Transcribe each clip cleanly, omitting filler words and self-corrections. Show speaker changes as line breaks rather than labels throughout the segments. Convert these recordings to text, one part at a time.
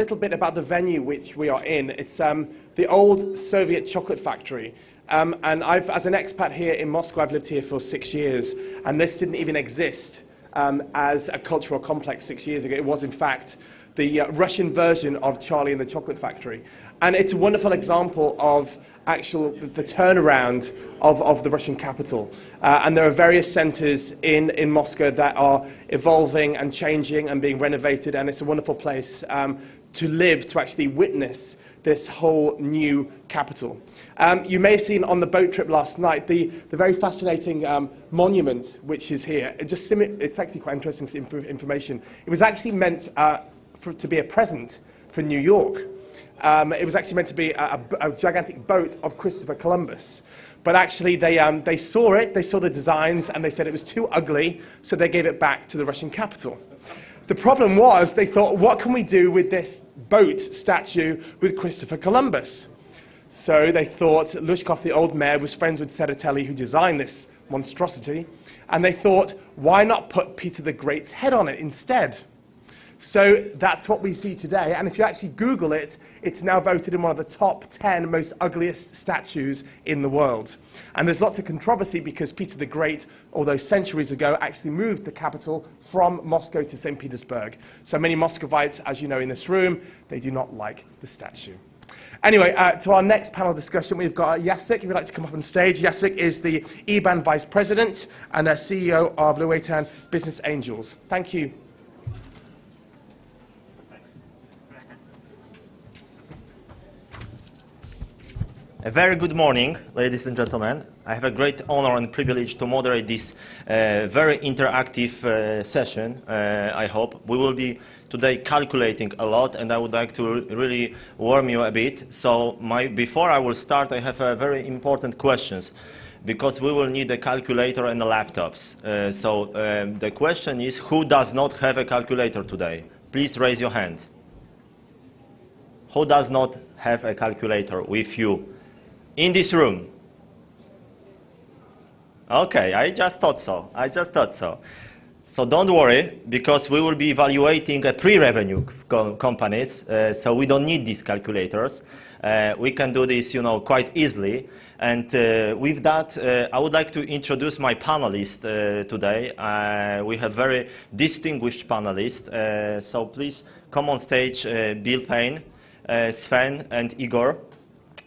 Little bit about the venue which we are in. It's the old Soviet chocolate factory. And as an expat here in Moscow, I've lived here for 6 years, and this didn't even exist as a cultural complex 6 years ago. It was, in fact, the Russian version of Charlie and the Chocolate Factory. And it's a wonderful example of the turnaround of the Russian capital. And there are various centres in Moscow that are evolving and changing and being renovated, and it's a wonderful place to live, to actually witness this whole new capital. You may have seen on the boat trip last night the very fascinating monument which is here. It's actually quite interesting information. It was actually meant to be a present for New York. It was actually meant to be a gigantic boat of Christopher Columbus. But actually they saw it, they saw the designs, and they said it was too ugly, so they gave it back to the Russian capital. The problem was, they thought, what can we do with this boat statue with Christopher Columbus? So they thought Lushkov, the old mayor, was friends with Tsereteli, who designed this monstrosity, and they thought, why not put Peter the Great's head on it instead? So that's what we see today, and if you actually Google it, it's now voted in one of the top 10 most ugliest statues in the world. And there's lots of controversy because Peter the Great, although centuries ago, actually moved the capital from Moscow to St. Petersburg. So many Muscovites, as you know in this room, they do not like the statue. Anyway, to our next panel discussion, we've got Jacek, if you'd like to come up on stage. Jacek is the IBAN Vice President and CEO of Luetan Business Angels. Thank you.
A very good morning, ladies and gentlemen. I have a great honor and privilege to moderate this very interactive session, I hope. We will be today calculating a lot, and I would like to really warm you a bit. So before I will start, I have very important questions, because we will need a calculator and the laptops. The question is, who does not have a calculator today? Please raise your hand. Who does not have a calculator with you? In this room? Okay, I just thought so. So don't worry, because we will be evaluating pre-revenue companies, so we don't need these calculators. We can do this, quite easily. And with that, I would like to introduce my panelists today. We have very distinguished panelists. So please come on stage, Bill Payne, Sven, and Igor.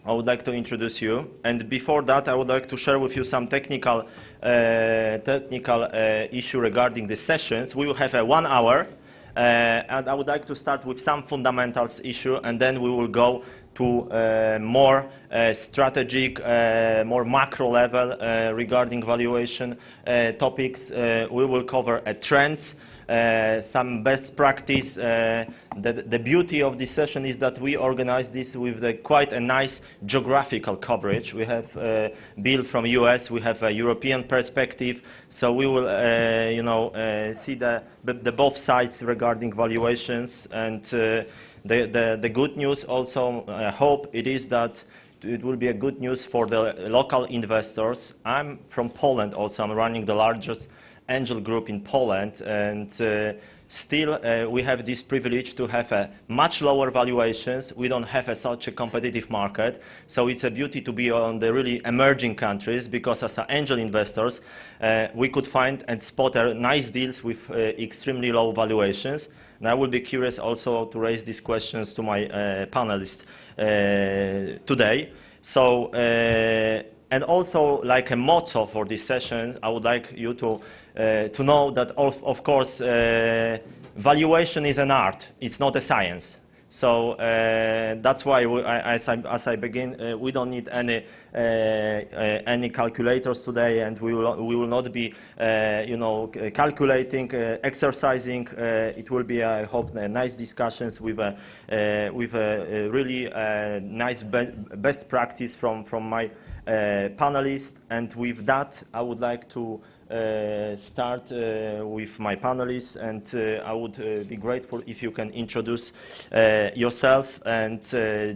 I would like to introduce you, and before that I would like to share with you some technical issue regarding the sessions. We will have a 1 hour, and I would like to start with some fundamentals issue, and then we will go to more strategic, more macro level regarding valuation topics. We will cover trends, some best practice. The beauty of this session is that we organize this with quite a nice geographical coverage. We have Bill from US, we have a European perspective, so we will see the both sides regarding valuations. And the good news also, I hope, it is that it will be a good news for the local investors. I'm from Poland also. I'm running the largest angel group in Poland, and still we have this privilege to have much lower valuations. We don't have such a competitive market, so it's a beauty to be on the really emerging countries, because as angel investors we could find and spot nice deals with extremely low valuations. And I will be curious also to raise these questions to my panelists today. So and also, like a motto for this session, I would like you to know that, of course, valuation is an art. It's not a science. So that's why, as I begin, we don't need any calculators today, and we will not be, calculating, exercising. It will be, I hope, nice discussions with a really nice best practice from my panelists. And with that, I would like to start with my panelists, and I would be grateful if you can introduce yourself, and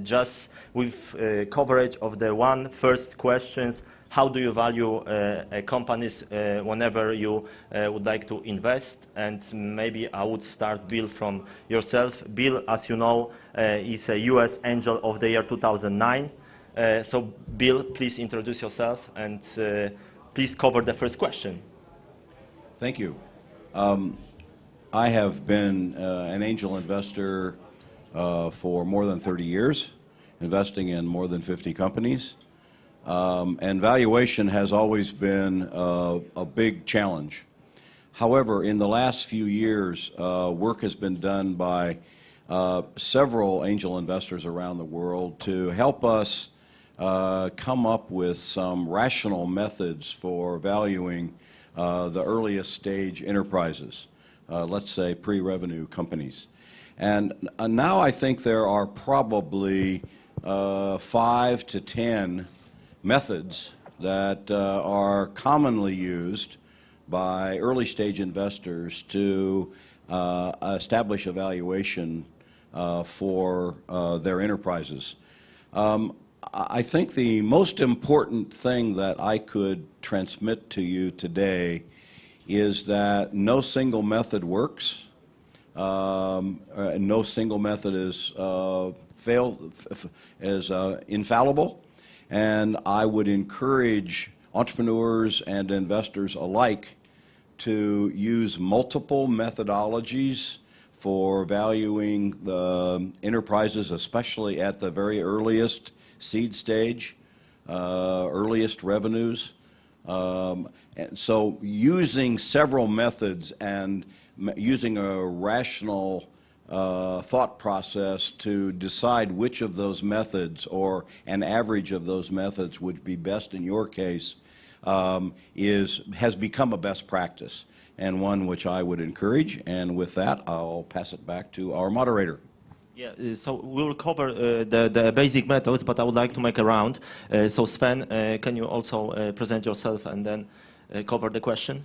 just with coverage of the first questions, how do you value companies whenever you would like to invest? And maybe I would start, Bill, from yourself. Bill, as you know, is a US Angel of the Year 2009. So Bill, please introduce yourself and please cover the first question.
Thank you. I have been an angel investor for more than 30 years, investing in more than 50 companies. And valuation has always been a big challenge. However, in the last few years, work has been done by several angel investors around the world to help us come up with some rational methods for valuing the earliest stage enterprises, let's say pre-revenue companies. And now I think there are probably 5 to 10 methods that are commonly used by early stage investors to establish a valuation for their enterprises. I think the most important thing that I could transmit to you today is that no single method works. No single method is infallible, and I would encourage entrepreneurs and investors alike to use multiple methodologies for valuing the enterprises, especially at the very earliest seed stage, earliest revenues. And so using several methods and using a rational thought process to decide which of those methods or an average of those methods would be best in your case has become a best practice and one which I would encourage. And with that, I'll pass it back to our moderator.
Yeah, so we'll cover the basic methods, but I would like to make a round. So Sven, can you also present yourself and then cover the question?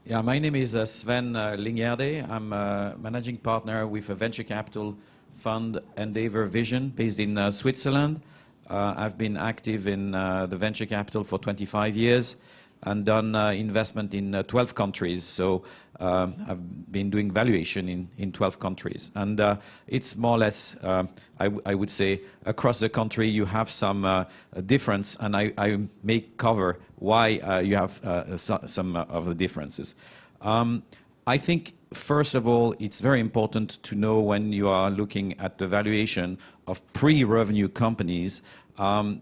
Yeah, my name is Sven Lingjerde. I'm a managing partner with a venture capital fund, Endeavor Vision, based in Switzerland. I've been active in the venture capital for 25 years and done investment in 12 countries. So I've been doing valuation in 12 countries. And it's more or less, I would say, across the country you have some difference, and I may cover why you have some of the differences. I think, first of all, it's very important to know when you are looking at the valuation of pre-revenue companies, in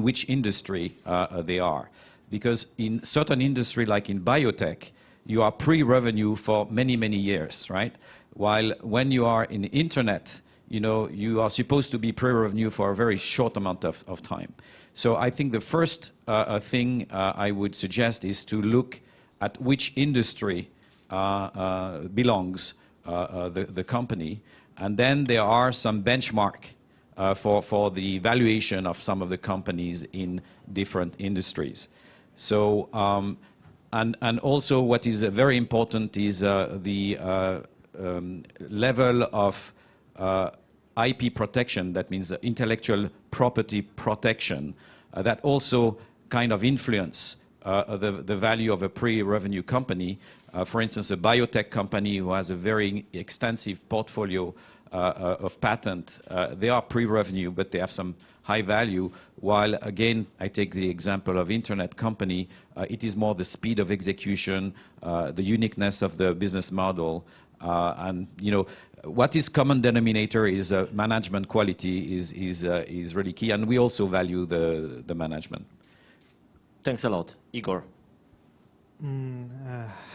which industry they are. Because in certain industry, like in biotech, you are pre-revenue for many, many years, right? While when you are in the internet, you are supposed to be pre-revenue for a very short amount of time. So I think the first thing I would suggest is to look at which industry belongs the company. And then there are some benchmark for the valuation of some of the companies in different industries. So, and also what is very important is the level of IP protection, that means intellectual property protection, that also kind of influence the value of a pre-revenue company. For instance, a biotech company who has a very extensive portfolio of patent, they are pre-revenue, but they have some high value, while again, I take the example of internet company, it is more the speed of execution, the uniqueness of the business model, and what is common denominator is management quality is really key, and we also value the management.
Thanks a lot. Igor.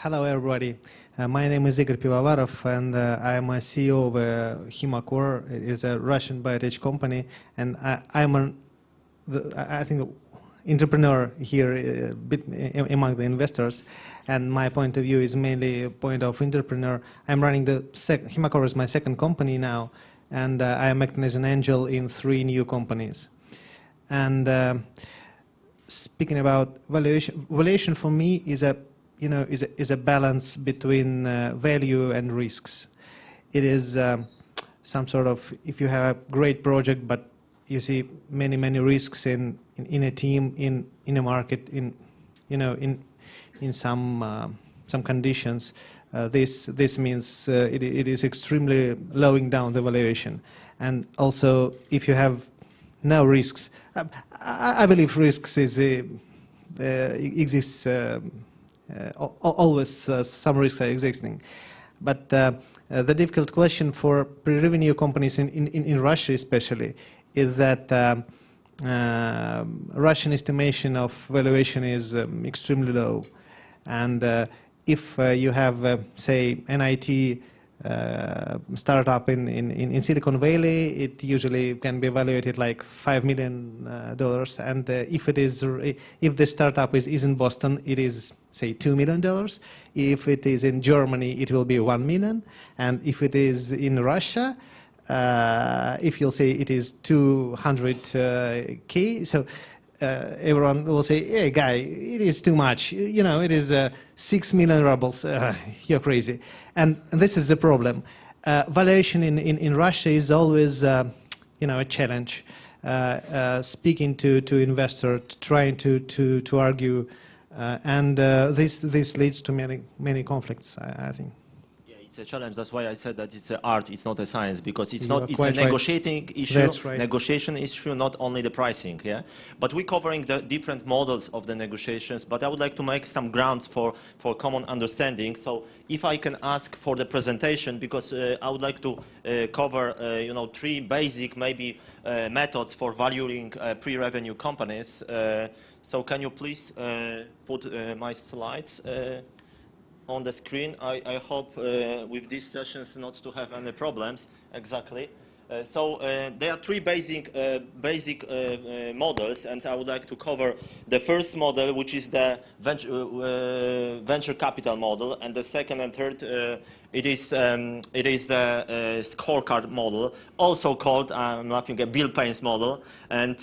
Hello, everybody. My name is Igor Pivovarov, and I am a CEO of Himacor. It is a Russian biotech company, and I'm I think entrepreneur here among the investors. And my point of view is mainly a point of entrepreneur. I'm running Himacor is my second company now, and I am acting as an angel in 3 new companies. And speaking about valuation for me is a balance between value and risks. It is some sort of, if you have a great project but you see many risks in in a team, in a market, in some conditions. This means it is extremely lowering down the valuation. And also, if you have no risks, I believe risks exists always. Some risks are existing, but the difficult question for pre-revenue companies in Russia especially is that Russian estimation of valuation is extremely low, and if you have, say, an IT startup in Silicon Valley, it usually can be evaluated like $5 million, and if the startup is in Boston, it is, say, $2 million. If it is in Germany, it will be 1 million, and if it is in Russia, if you'll say it is 200K, so everyone will say, "Hey, guy, it is too much. It is 6 million rubles. You're crazy." And this is the problem. Valuation in Russia is always, a challenge. Speaking to investor, trying to argue, and this leads to many conflicts, I think.
It's a challenge. That's why I said that it's an art, it's not a science, because it's
You are
not. It's a
quite right.
negotiating issue.
That's right.
Negotiation issue, not only the pricing. Yeah, but we're covering the different models of the negotiations. But I would like to make some grounds for common understanding. So if I can ask for the presentation, because I would like to cover 3 basic maybe methods for valuing pre-revenue companies. So can you please put my slides on the screen? I hope with these sessions not to have any problems. Exactly. So there are 3 basic models, and I would like to cover the first model, which is the venture capital model, and the second and third it is the scorecard model, also called, I'm laughing, a Bill Payne's model, and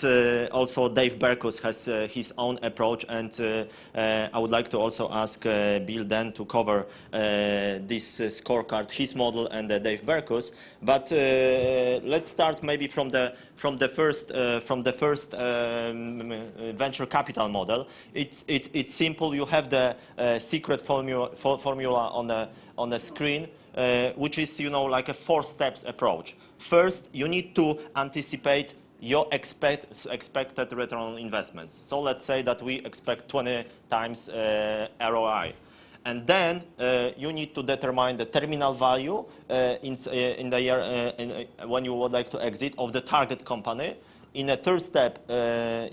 also Dave Berkus has his own approach, and I would like to also ask Bill then to cover this scorecard, his model, and Dave Berkus. But let's start maybe from the first venture capital model. It's simple. You have the secret formula on the screen, which is like a 4 steps approach. First, you need to anticipate your expected return on investments. So let's say that we expect 20 times ROI. And then you need to determine the terminal value in the year when you would like to exit of the target company. In a third step,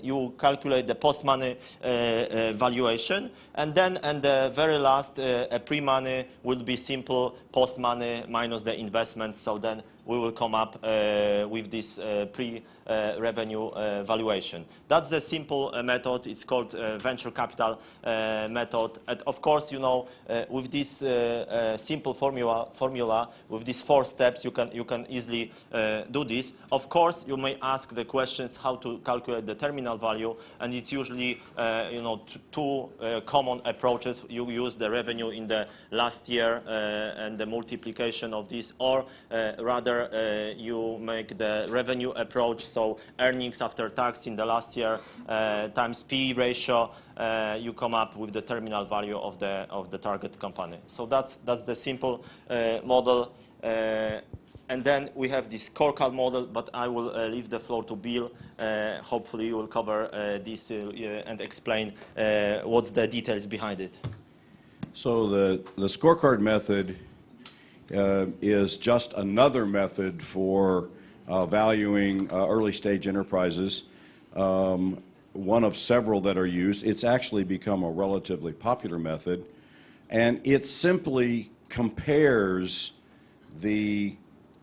you calculate the post-money valuation, and then the very last, pre-money will be simple post-money minus the investment. So then we will come up with this pre-revenue valuation. That's the simple method. It's called venture capital method. And of course, with this simple formula, with these 4 steps, you can easily do this. Of course, you may ask the questions how to calculate the terminal value, and it's usually 2 common approaches. You use the revenue in the last year and the multiplication of this, or rather you make the revenue approach, so earnings after tax in the last year times PE ratio, you come up with the terminal value of the target company. So that's the simple model. And then we have this scorecard model, but I will leave the floor to Bill. Hopefully you will cover this and explain what's the details behind it.
So the scorecard method is just another method for valuing early stage enterprises. One of several that are used. It's actually become a relatively popular method, and it simply compares the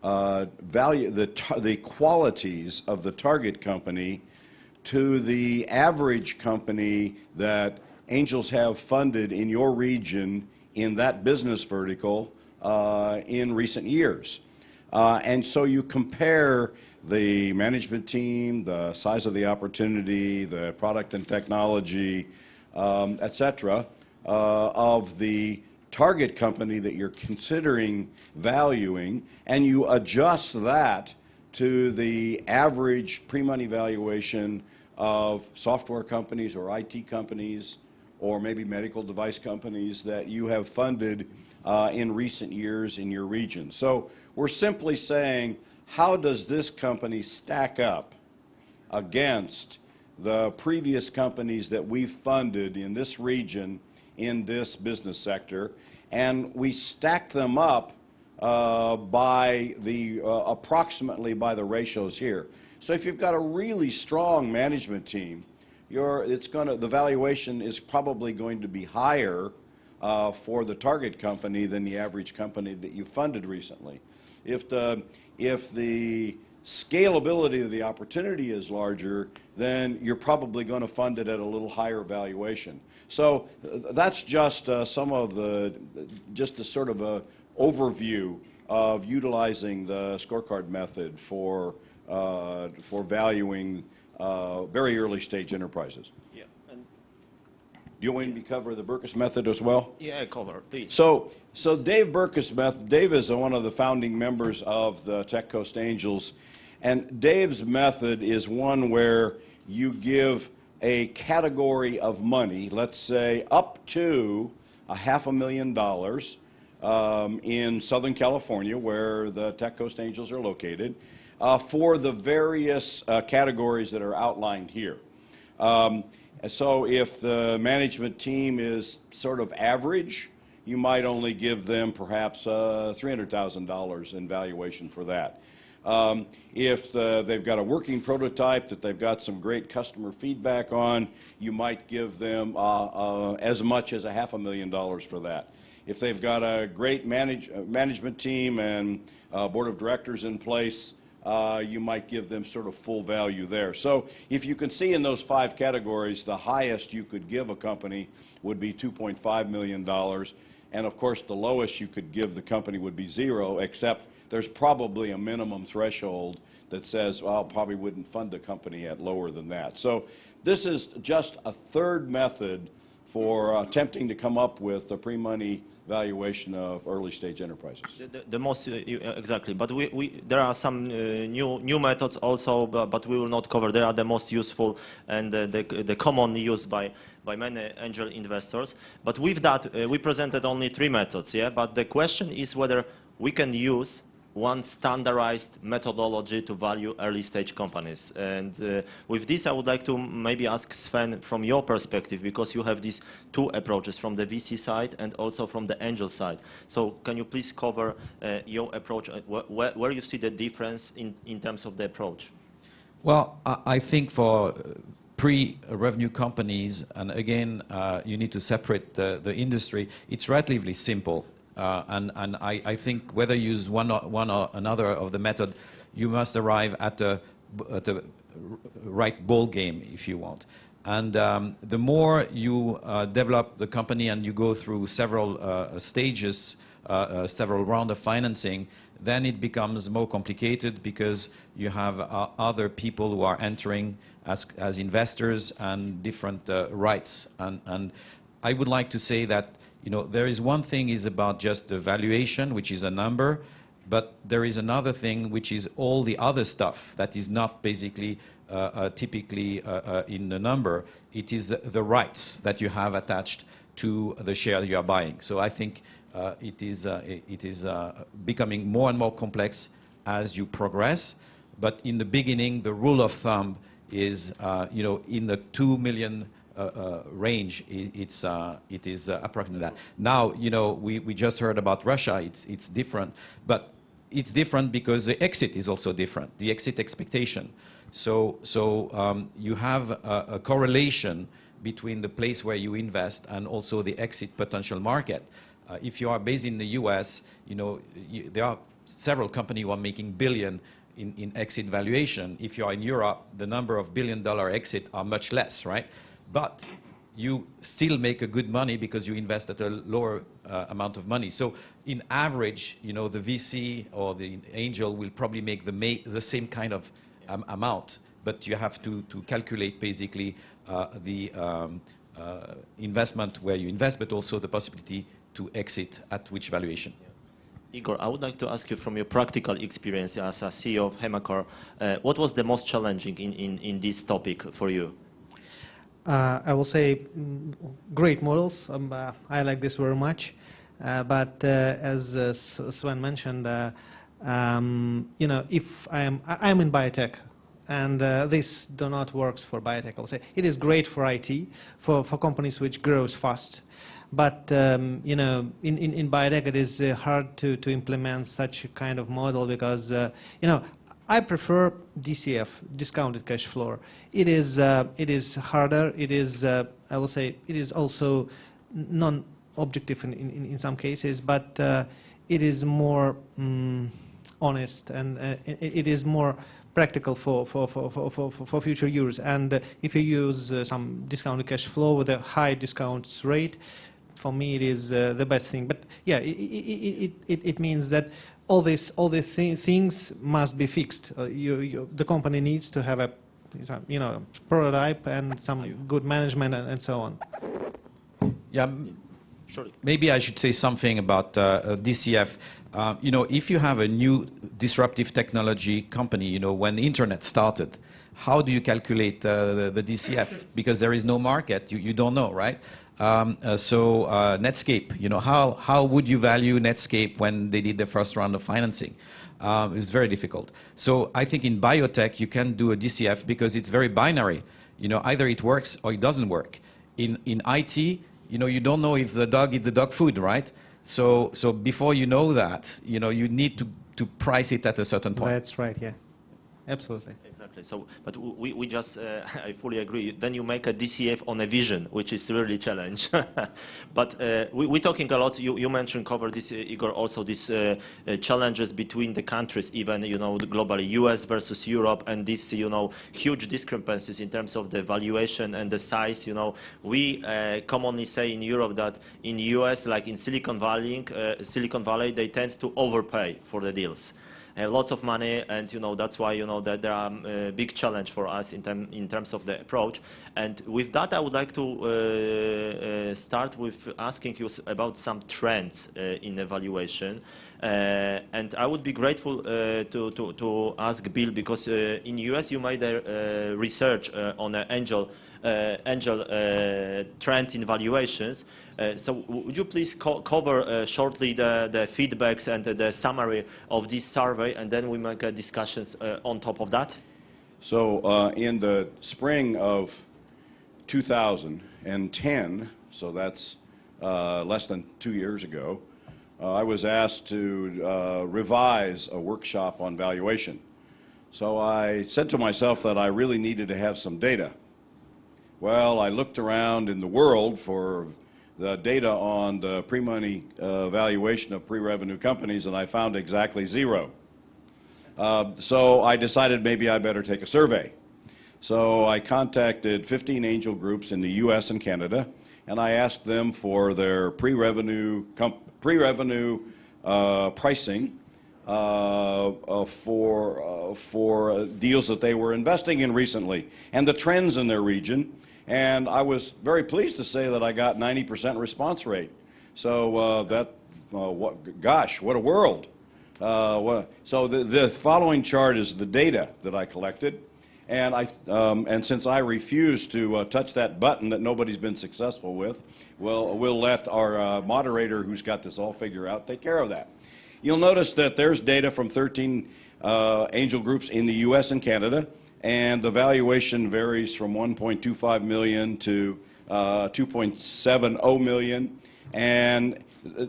the qualities of the target company to the average company that angels have funded in your region in that business vertical in recent years. And so you compare the management team, the size of the opportunity, the product and technology, et cetera, of the target company that you're considering valuing, and you adjust that to the average pre-money valuation of software companies or IT companies or maybe medical device companies that you have funded in recent years in your region. So we're simply saying, how does this company stack up against the previous companies that we've funded in this region, in this business sector, and we stack them up by the approximately by the ratios here. So if you've got a really strong management team, the valuation is probably going to be higher for the target company than the average company that you funded recently. If the scalability of the opportunity is larger, then you're probably going to fund it at a little higher valuation. So that's just some of just a sort of a overview of utilizing the scorecard method for valuing very early stage enterprises.
Yeah. And
Do you want me to cover the Berkus method as well?
yeah, cover, please.
So Dave Berkus method, Dave is one of the founding members of the Tech Coast Angels, and Dave's method is one where you give a category of money, let's say up to $500,000 in Southern California, where the Tech Coast Angels are located, for the various categories that are outlined here. So if the management team is sort of average, you might only give them perhaps $300,000 in valuation for that. If they've got a working prototype that they've got some great customer feedback on, you might give them as much as $500,000 for that. If they've got a great management team and board of directors in place, you might give them sort of full value there. So if you can see in those 5 categories, the highest you could give a company would be $2.5 million. And of course, the lowest you could give the company would be 0, except there's probably a minimum threshold that says, well, I probably wouldn't fund a company at lower than that. So this is just a third method for attempting to come up with a pre-money valuation of early stage enterprises.
The most exactly, but there are some new methods also, but we will not cover. They are the most useful and the commonly used by many angel investors. But with that, we presented only 3 methods. Yeah, but the question is whether we can use one standardized methodology to value early stage companies. And with this, I would like to maybe ask Sven from your perspective, because you have these 2 approaches from the VC side and also from the angel side. So can you please cover your approach, where you see the difference in terms of the approach?
Well, I think for pre-revenue companies, and again, you need to separate the industry, it's relatively simple. And I think whether you use one or another of the method, you must arrive at the right ball game, if you want. And the more you develop the company and you go through several stages, several rounds of financing, then it becomes more complicated because you have other people who are entering as investors and different rights. And I would like to say that there is one thing is about just the valuation, which is a number, but there is another thing which is all the other stuff that is not basically typically in the number. It is the rights that you have attached to the share you are buying. So I think it is becoming more and more complex as you progress. But in the beginning, the rule of thumb is in the 2 million range, it is approximately that. Now, we just heard about Russia. It's different, but it's different because the exit is also different. The exit expectation. So you have a correlation between the place where you invest and also the exit potential market. If you are based in the U.S., there are several companies who are making billion in exit valuation. If you are in Europe, the number of billion-dollar exit are much less, right? But you still make a good money because you invest at a lower amount of money. So in average, the VC or the angel will probably make the same kind of amount, but you have to calculate basically the investment where you invest, but also the possibility to exit at which valuation.
Igor, I would like to ask you from your practical experience as a CEO of Hemacor, what was the most challenging in this topic for you?
I will say great models. I like this very much. But as Sven mentioned, if I'm in biotech, and this do not works for biotech. I will say it is great for IT, for companies which grows fast. But in biotech, it is hard to implement such a kind of model because I prefer DCF, discounted cash flow. It is harder. It is I will say it is also non-objective in some cases, but it is more honest and it is more practical for future use. And if you use some discounted cash flow with a high discount rate, for me it is the best thing. But yeah, it means that all these things must be fixed. The company needs to have a prototype and some good management and so on.
Yeah, maybe I should say something about DCF. If you have a new disruptive technology company, when the internet started, how do you calculate the DCF? Because there is no market, you don't know, right? So Netscape, how would you value Netscape when they did the first round of financing? It's very difficult. So I think in biotech you can do a DCF because it's very binary. Either it works or it doesn't work. In IT, you don't know if the dog eat the dog food, right? So before you know that, you need to price it at a certain point.
That's right. Yeah, absolutely.
Exactly. So, but we just, I fully agree. Then you make a DCF on a vision, which is really a challenge. But we're talking a lot. You mentioned, cover this, Igor, also these challenges between the countries, even globally, US versus Europe, and these huge discrepancies in terms of the valuation and the size. We commonly say in Europe that in the US, like in Silicon Valley, they tend to overpay for the deals. Lots of money, and that's why that there are a big challenge for us in terms of the approach. And with that, I would like to start with asking you about some trends in evaluation. And I would be grateful to ask Bill, because in US you made a research on angel trends in valuations. So would you please cover shortly the feedbacks and the summary of this survey, and then we make discussions on top of that?
So in the spring of 2010, so that's less than 2 years ago, I was asked to revise a workshop on valuation. So I said to myself that I really needed to have some data. Well, I looked around in the world for the data on the pre-money valuation of pre-revenue companies, and I found exactly zero. So I decided maybe I better take a survey. So I contacted 15 angel groups in the US and Canada, and I asked them for their pre-revenue pricing for deals that they were investing in recently and the trends in their region. And I was very pleased to say that I got 90% response rate. So gosh, what a world. So the following chart is the data that I collected. And since I refuse to touch that button that nobody's been successful with, we'll let our moderator, who's got this all figured out, take care of that. You'll notice that there's data from 13 angel groups in the US and Canada, and the valuation varies from 1.25 million to 2.70 million, and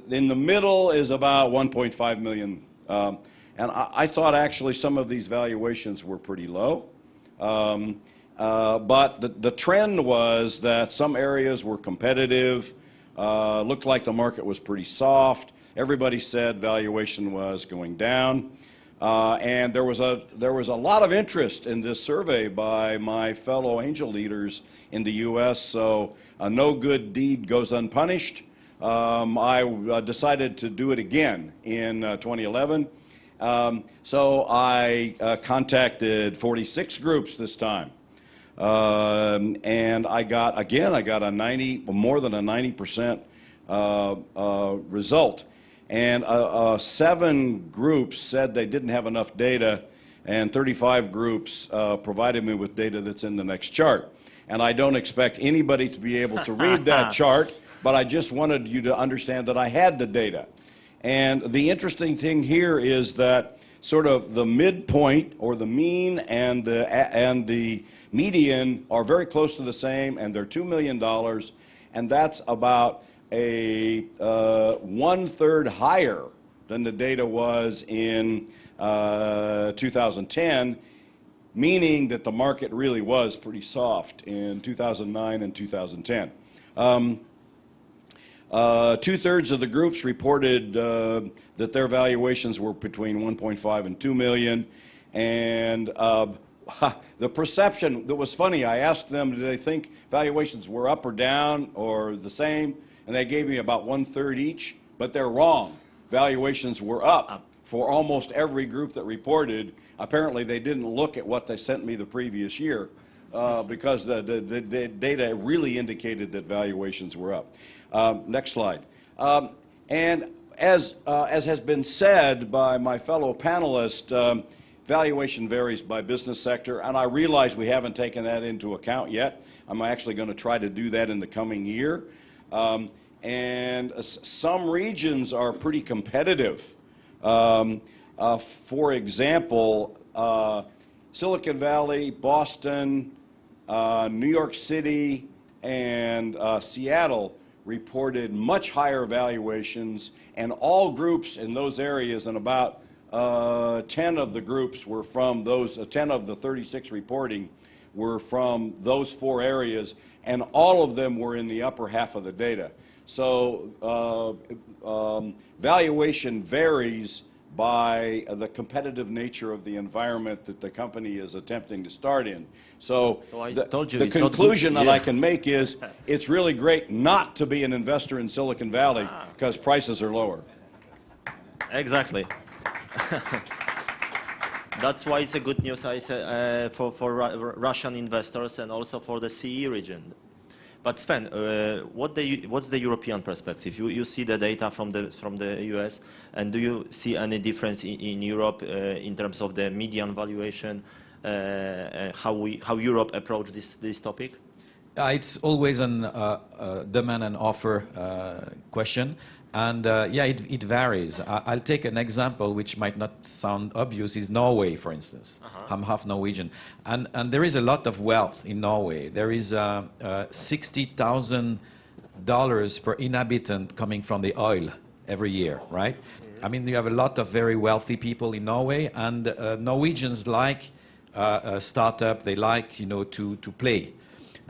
in the middle is about 1.5 million. And I thought actually some of these valuations were pretty low. But the trend was that some areas were competitive, looked like the market was pretty soft. Everybody said valuation was going down. And there was a lot of interest in this survey by my fellow angel leaders in the US, so no good deed goes unpunished. I decided to do it again in 2011. So I contacted 46 groups this time. And I got more than a 90% result. And 7 groups said they didn't have enough data, and 35 groups provided me with data that's in the next chart. And I don't expect anybody to be able to read that chart, but I just wanted you to understand that I had the data. And the interesting thing here is that sort of the midpoint, or the mean, and the median are very close to the same, and they're $2 million, and that's about a 1/3 higher than the data was in 2010, meaning that the market really was pretty soft in 2009 and 2010. 2/3 of the groups reported that their valuations were between 1.5 and 2 million, and the perception that was funny, I asked them, did they think valuations were up or down or the same, and they gave me about 1/3 each, but they're wrong. Valuations were up for almost every group that reported. Apparently they didn't look at what they sent me the previous year, because the data really indicated that valuations were up. Next slide. And as has been said by my fellow panelists, valuation varies by business sector, and I realize we haven't taken that into account yet. I'm actually going to try to do that in the coming year. And some regions are pretty competitive. For example, Silicon Valley, Boston, New York City, and Seattle reported much higher valuations, and all groups in those areas, and about 10 of the groups were from those, 10 of the 36 reporting were from those 4 areas, and all of them were in the upper half of the data. So valuation varies by the competitive nature of the environment that the company is attempting to start in. So the conclusion that I can make is it's really great not to be an investor in Silicon Valley because prices are lower.
Exactly. That's why it's a good news, I say, for Russian investors and also for the CE region. But Sven, what's the European perspective? You see the data from the US, and do you see any difference in Europe in terms of the median valuation, how Europe approach this topic?
It's always an demand and offer question. And yeah, it varies. I'll take an example which might not sound obvious, is Norway, for instance. I'm half Norwegian. And there is a lot of wealth in Norway. There is $60,000 per inhabitant coming from the oil every year, right? I mean, you have a lot of very wealthy people in Norway, and Norwegians like a startup. They like, to play.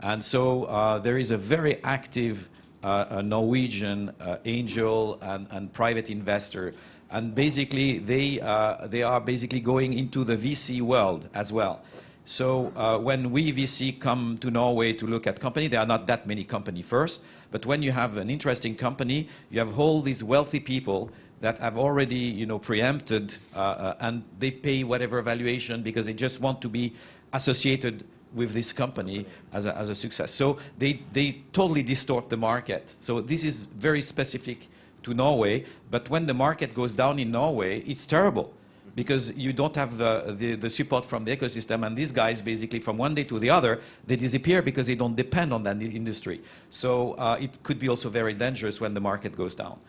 And so there is a very active a Norwegian angel and private investor, and basically they are basically going into the VC world as well. So when we VC come to Norway to look at company, there are not that many company first, but when you have an interesting company, you have all these wealthy people that have already preempted, and they pay whatever valuation because they just want to be associated with this company as a success. So they totally distort the market. So this is very specific to Norway, but when the market goes down in Norway, it's terrible because you don't have the support from the ecosystem, and these guys basically from one day to the other, they disappear because they don't depend on that industry. So it could be also very dangerous when the market goes down.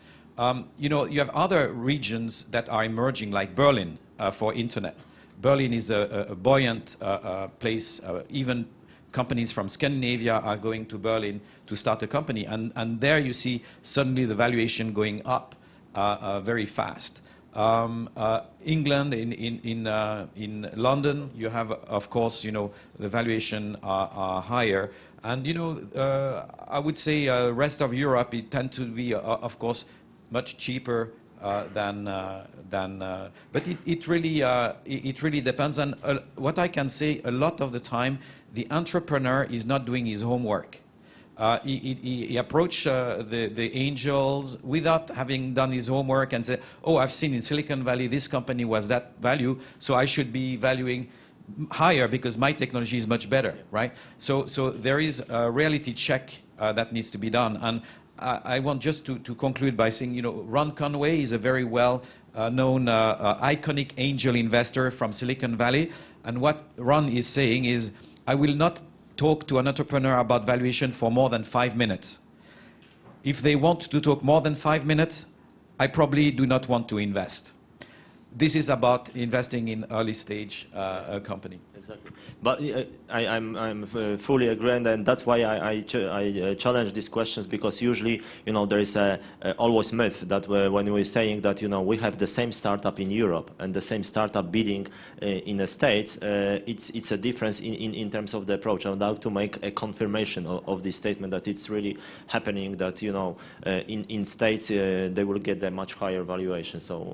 You have other regions that are emerging, like Berlin for internet. Berlin is a buoyant place. Even companies from Scandinavia are going to Berlin to start a company. And there you see suddenly the valuation going up very fast. England, in London, you have, of course, the valuation are higher. And, I would say rest of Europe, it tends to be, of course, much cheaper but it really depends. And what I can say, a lot of the time, the entrepreneur is not doing his homework. He approached the angels without having done his homework and said, oh, I've seen in Silicon Valley this company was that value, so I should be valuing higher because my technology is much better, right? So there is a reality check that needs to be done. And I want just to conclude by saying, you know, Ron Conway is a very well-known, iconic angel investor from Silicon Valley. And what Ron is saying is, I will not talk to an entrepreneur about valuation for more than 5 minutes. If they want to talk more than 5 minutes, I probably do not want to invest. This is about investing in early stage company.
Exactly. But I'm fully agreeing, and that's why I challenge these questions, because usually, you know, there is always myth that when we're saying that, you know, we have the same startup in Europe and the same startup bidding in the States, it's a difference in terms of the approach. I would like to make a confirmation of this statement that it's really happening, that, you know, in States they will get a much higher valuation. So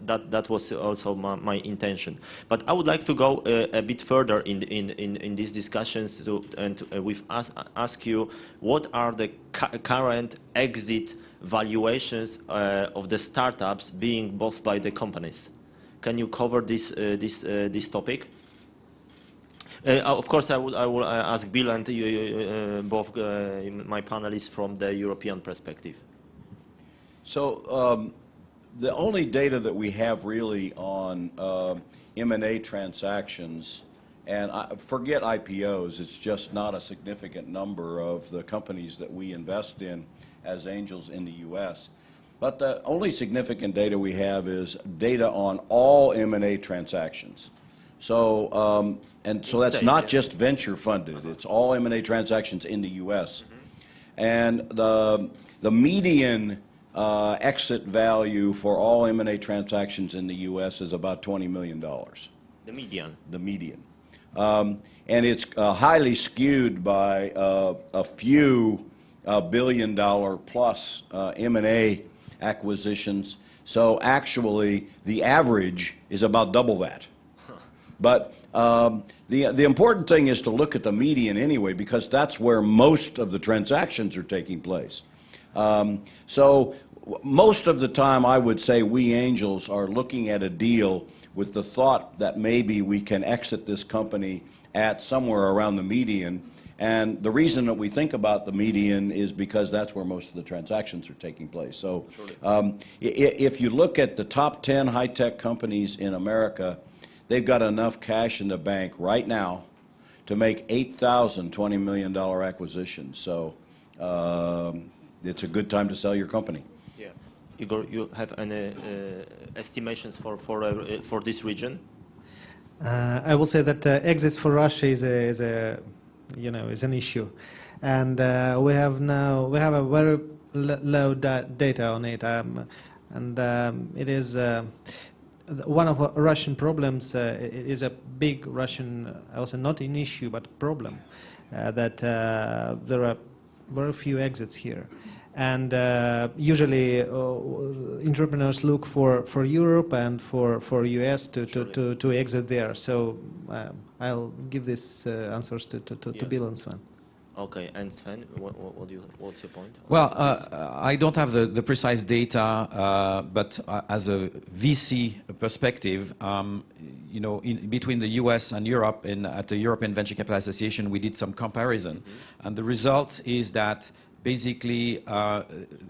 that was also my intention. But I would like to go a bit further in these discussions ask you, what are the current exit valuations of the startups being bought by the companies? Can you cover this topic? Of course, I will ask Bill and both my panelists from the European perspective.
So the only data that we have really on M&A transactions, and forget IPOs, it's just not a significant number of the companies that we invest in as angels in the U.S. But the only significant data we have is data on all M&A transactions. So, so that's not just venture funded, it's all M&A transactions in the U.S. And the median exit value for all M&A transactions in the U.S. is about $20 million.
The median.
The median. And it's highly skewed by a few billion-dollar plus M&A acquisitions. So actually, the average is about double that. But the important thing is to look at the median anyway, because that's where most of the transactions are taking place. So most of the time, I would say we angels are looking at a deal with the thought that maybe we can exit this company at somewhere around the median. And the reason that we think about the median is because that's where most of the transactions are taking place. So if you look at the top 10 high-tech companies in America, they've got enough cash in the bank right now to make 8,000 $20 million acquisitions. So it's a good time to sell your company.
Yeah. Igor, you have any estimations for this region?
I will say that exits for Russia is an issue, and we have a very low data on it, and it is one of Russian problems. It is a big Russian, also not an issue but problem, that there are very few exits here. And usually entrepreneurs look for Europe and for US to exit there. So I'll give these answers to Bill and Sven.
Okay, and Sven, what's your point?
Well, I don't have the precise data, but as a VC perspective, you know, between the US and Europe, at the European Venture Capital Association, we did some comparison. And the result is that basically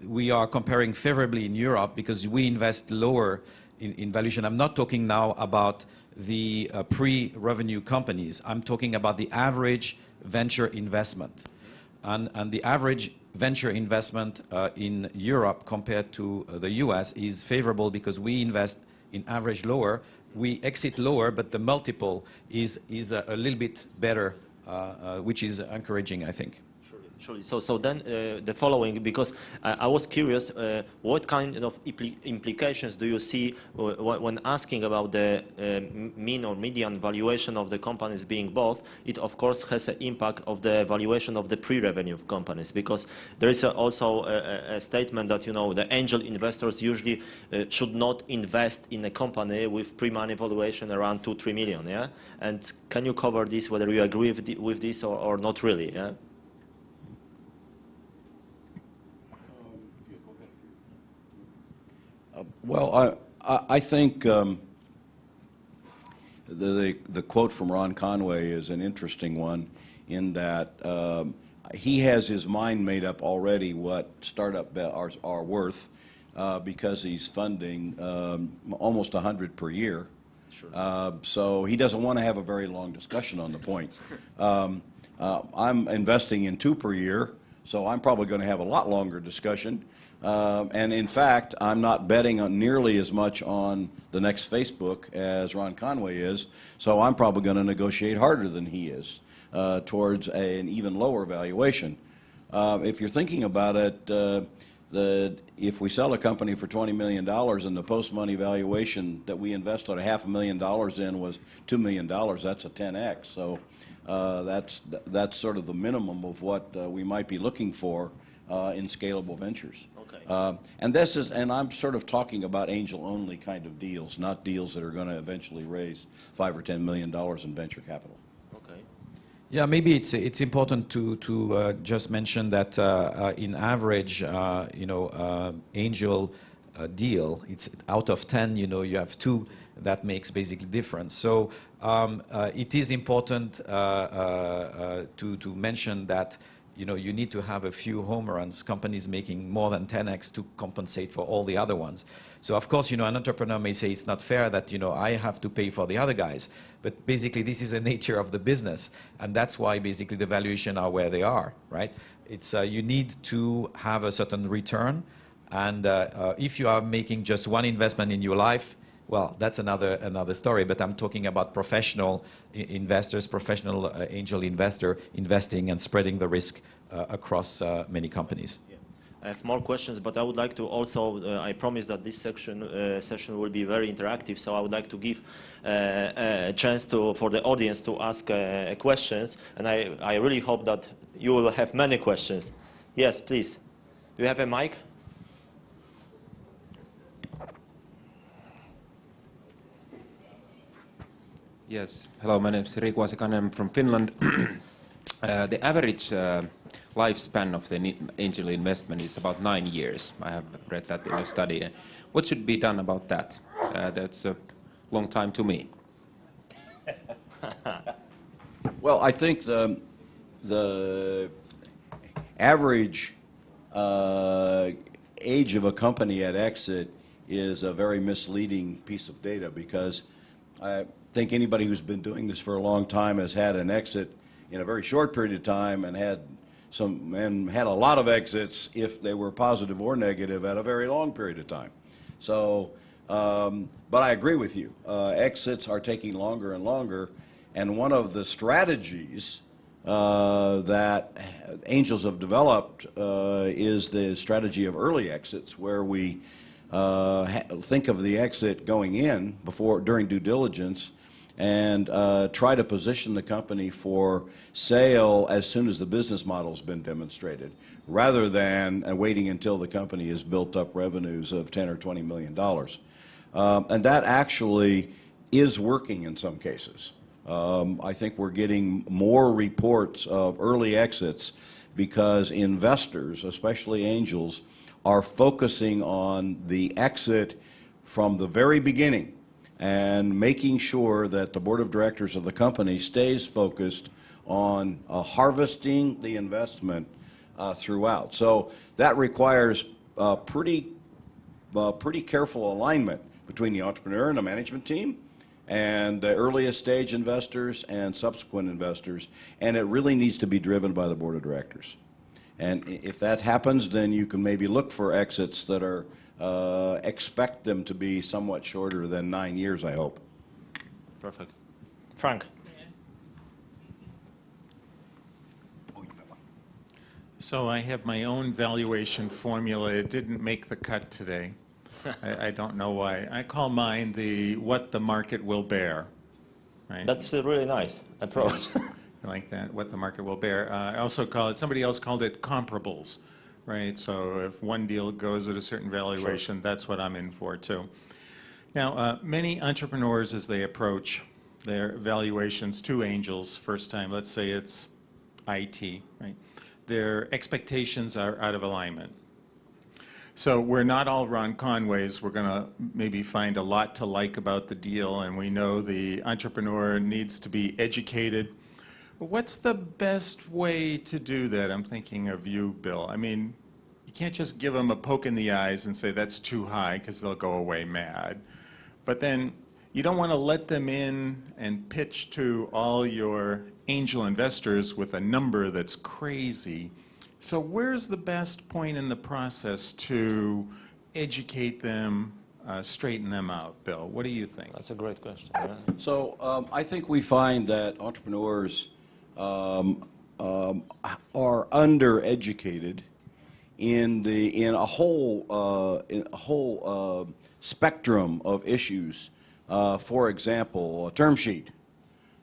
we are comparing favorably in Europe because we invest lower in valuation. I'm not talking now about the pre-revenue companies. I'm talking about the average venture investment. And the average venture investment in Europe compared to the US is favorable because we invest in average lower. We exit lower, but the multiple is a little bit better, which is encouraging, I think.
Surely. So then the following, because I was curious, what kind of implications do you see when asking about the mean or median valuation of the companies being bought? It of course has an impact of the valuation of the pre-revenue companies, because there is also a statement that, you know, the angel investors usually should not invest in a company with pre-money valuation around 2-3 million. Yeah, and can you cover this, whether you agree with this or not really? Yeah.
Well, I think the quote from Ron Conway is an interesting one, in that he has his mind made up already what startup are worth because he's funding almost 100 per year. Sure. So he doesn't want to have a very long discussion on the point. I'm investing in 2 per year, so I'm probably going to have a lot longer discussion. And in fact, I'm not betting on nearly as much on the next Facebook as Ron Conway is, so I'm probably going to negotiate harder than he is towards an even lower valuation. If you're thinking about it, if we sell a company for $20 million and the post-money valuation that we invested $500,000 in was $2 million, that's a 10x. So that's sort of the minimum of what we might be looking for in scalable ventures. Okay. And I'm sort of talking about angel-only kind of deals, not deals that are going to eventually raise $5 or $10 million in venture capital.
Okay.
Yeah, maybe it's important to just mention that in average, angel deal, it's out of 10, you have 2 that makes basically difference. So it is important to mention that you need to have a few home runs, companies making more than 10x to compensate for all the other ones. So of course, an entrepreneur may say it's not fair that, I have to pay for the other guys. But basically, this is the nature of the business. And that's why basically the valuation are where they are, right? It's you need to have a certain return. And if you are making just one investment in your life, well, that's another story, but I'm talking about professional investors, professional angel investor investing and spreading the risk across many companies.
Yeah. I have more questions, but I would like to also, I promise that this session will be very interactive, so I would like to give a chance for the audience to ask questions, and I really hope that you will have many questions. Yes, please. Do you have a mic?
Yes. Hello, my name is Riku Asikainen. I'm from Finland. The average lifespan of the angel investment is about 9 years. I have read that in a study. What should be done about that? That's a long time to me.
Well, I think the average age of a company at exit is a very misleading piece of data because I think anybody who's been doing this for a long time has had an exit in a very short period of time and had a lot of exits if they were positive or negative at a very long period of time. So, but I agree with you. Exits are taking longer and longer, and one of the strategies that angels have developed is the strategy of early exits, where we think of the exit going in during due diligence and try to position the company for sale as soon as the business model has been demonstrated, rather than waiting until the company has built up revenues of $10 or $20 million. And that actually is working in some cases. I think we're getting more reports of early exits because investors, especially angels, are focusing on the exit from the very beginning and making sure that the board of directors of the company stays focused on harvesting the investment throughout. So that requires pretty careful alignment between the entrepreneur and the management team and the earliest stage investors and subsequent investors, and it really needs to be driven by the board of directors. And if that happens, then you can maybe look for exits that are expect them to be somewhat shorter than 9 years, I hope.
Perfect. Frank.
So I have my own valuation formula. It didn't make the cut today. I don't know why. I call mine what the market will bear. Right?
That's a really nice approach.
I like that, what the market will bear. I also call it, somebody else called it comparables, right? So if one deal goes at a certain valuation, sure, that's what I'm in for too. Now, many entrepreneurs, as they approach their valuations to angels first time, let's say it's IT, right? Their expectations are out of alignment. So we're not all Ron Conways. We're going to maybe find a lot to like about the deal, and we know the entrepreneur needs to be educated. What's the best way to do that? I'm thinking of you, Bill. I mean, you can't just give them a poke in the eyes and say that's too high because they'll go away mad. But then you don't want to let them in and pitch to all your angel investors with a number that's crazy. So where's the best point in the process to educate them, straighten them out, Bill? What do you think?
That's a great question. Yeah.
So I think we find that entrepreneurs are undereducated in a whole spectrum of issues. For example, a term sheet.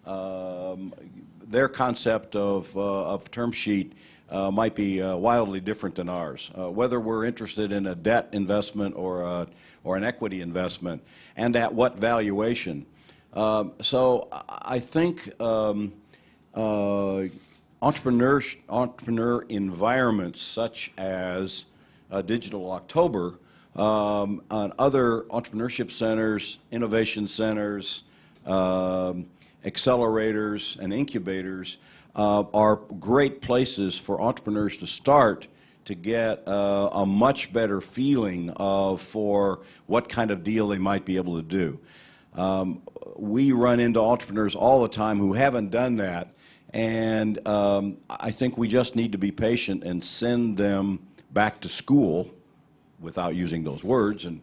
Their concept of term sheet might be wildly different than ours. Whether we're interested in a debt investment or an equity investment, and at what valuation. So I think entrepreneur environments such as Digital October and other entrepreneurship centers, innovation centers, accelerators, and incubators are great places for entrepreneurs to start to get a much better feeling for what kind of deal they might be able to do. We run into entrepreneurs all the time who haven't done that, and I think we just need to be patient and send them back to school, without using those words, and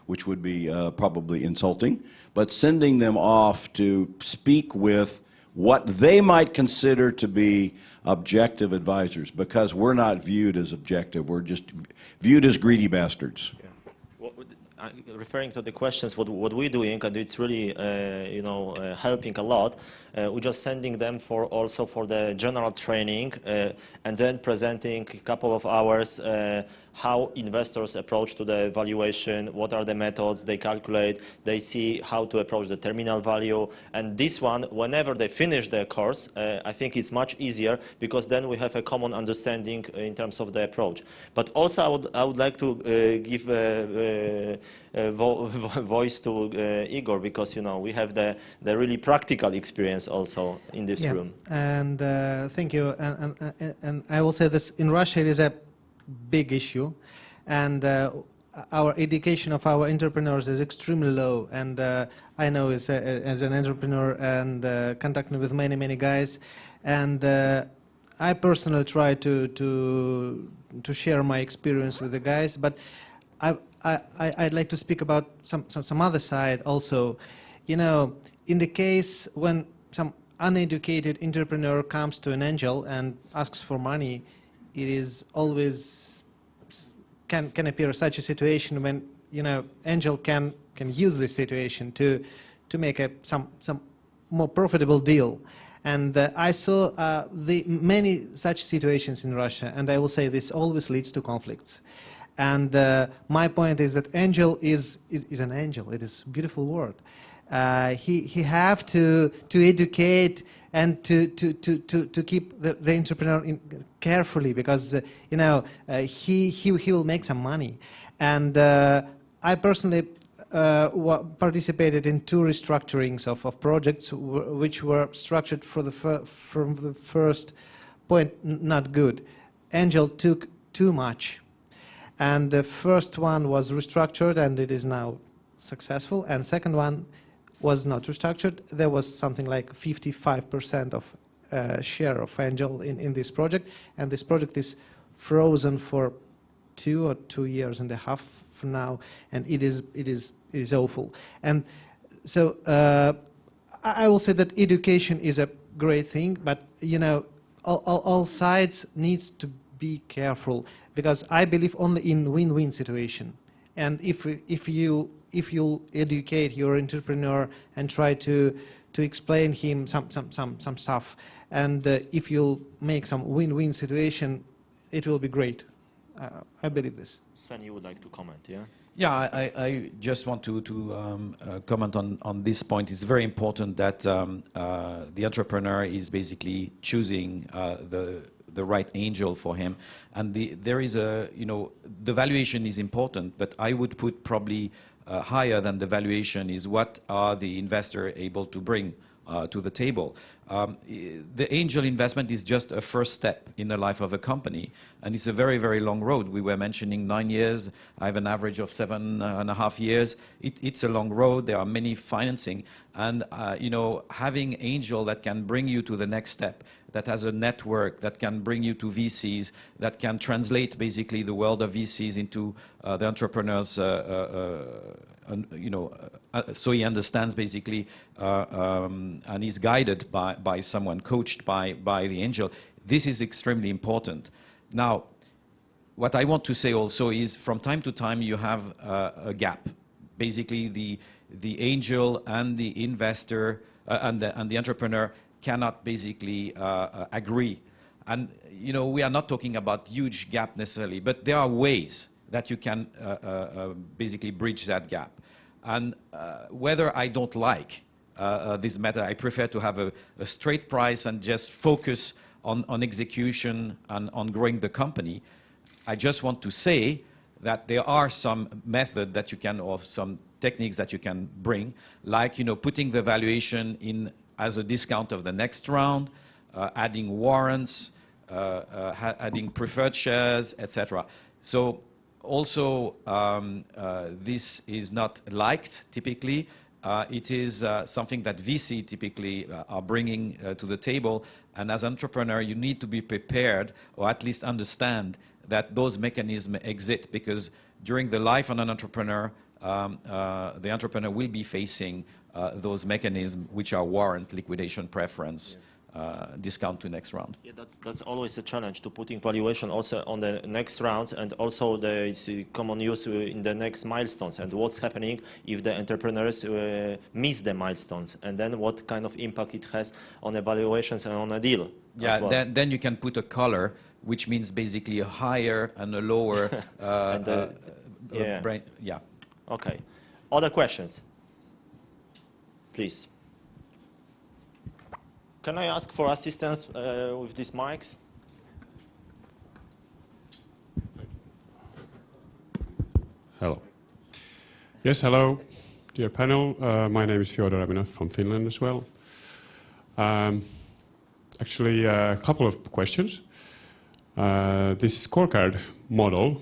which would be probably insulting, but sending them off to speak with what they might consider to be objective advisors, because we're not viewed as objective. We're just viewed as greedy bastards.
Yeah. Referring to the questions, what we're doing, and it's really helping a lot. We're just sending them also for the general training, and then presenting a couple of hours how investors approach to the valuation, what are the methods they calculate, they see how to approach the terminal value. And this one, whenever they finish the course, I think it's much easier, because then we have a common understanding in terms of the approach. But also I would like to give voice to Igor, because we have the really practical experience also in this room.
And thank you. And I will say this: in Russia, it is a big issue, and our education of our entrepreneurs is extremely low. And I know as an entrepreneur and contacting with many guys, and I personally try to share my experience with the guys, but I'd like to speak about some other side also. In the case when some uneducated entrepreneur comes to an angel and asks for money, it is always can appear such a situation when angel can use this situation to make some more profitable deal. And I saw many such situations in Russia, and I will say this always leads to conflicts. And my point is that angel is an angel. It is a beautiful word. He have to educate and to keep the entrepreneur carefully, because he will make some money. And I personally participated in 2 restructurings of projects which were structured from the first point not good. Angel took too much. And the first one was restructured, and it is now successful. And second one was not restructured. There was something like 55% of share of angel in this project, and this project is frozen for 2 or 2.5 years from now, and it is awful. And so I will say that education is a great thing, but all sides needs to be careful, because I believe only in win-win situation. And if you educate your entrepreneur and try to explain him some stuff, and if you make some win-win situation, it will be great. I believe this.
Sven, you would like to comment, yeah?
Yeah, I just want to comment on this point. It's very important that the entrepreneur is basically choosing the right angel for him, and there is the valuation is important, but I would put probably higher than the valuation is what are the investor able to bring to the table. The angel investment is just a first step in the life of a company, and it's a very, very long road. We were mentioning 9 years. I have an average of 7.5 years. It's a long road. There are many financing, and having angel that can bring you to the next step, that has a network that can bring you to VCs, that can translate basically the world of VCs into the entrepreneurs, so he understands basically and is guided by someone, coached by the angel. This is extremely important. Now, what I want to say also is from time to time you have a gap. Basically, the angel and the investor and the entrepreneur cannot basically agree. And we are not talking about huge gap necessarily, but there are ways that you can basically bridge that gap. And whether I don't like this method, I prefer to have a straight price and just focus on execution and on growing the company. I just want to say that there are some methods that you can, or some techniques that you can bring, like putting the valuation in as a discount of the next round, adding warrants, adding preferred shares, etc. So also, this is not liked typically. It is something that VC typically are bringing to the table. And as an entrepreneur, you need to be prepared, or at least understand that those mechanisms exist, because during the life of an entrepreneur, the entrepreneur will be facing those mechanisms, which are warrant, liquidation preference, discount to next round.
Yeah, that's always a challenge, to putting valuation also on the next rounds, and also the common use in the next milestones, and what's happening if the entrepreneurs miss the milestones, and then what kind of impact it has on the valuations and on a deal.
Yeah,
well.
then you can put a color, which means basically a higher and a lower brain. Yeah.
Okay. Other questions? Please. Can I ask for assistance with these mics?
Hello. Yes, hello, dear panel. My name is Fyodor Aminov from Finland as well. Actually, a couple of questions. This scorecard model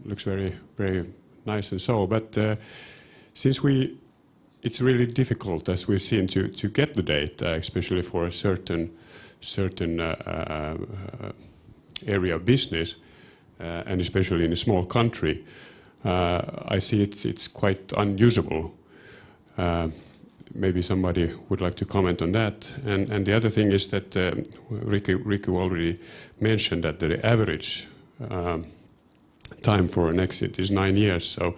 looks very, very nice and so, but since it's really difficult, as we've seen, to get the data, especially for a certain area of business, and especially in a small country. I see it's quite unusable. Maybe somebody would like to comment on that. And the other thing is that Riku already mentioned that the average time for an exit is 9 years. So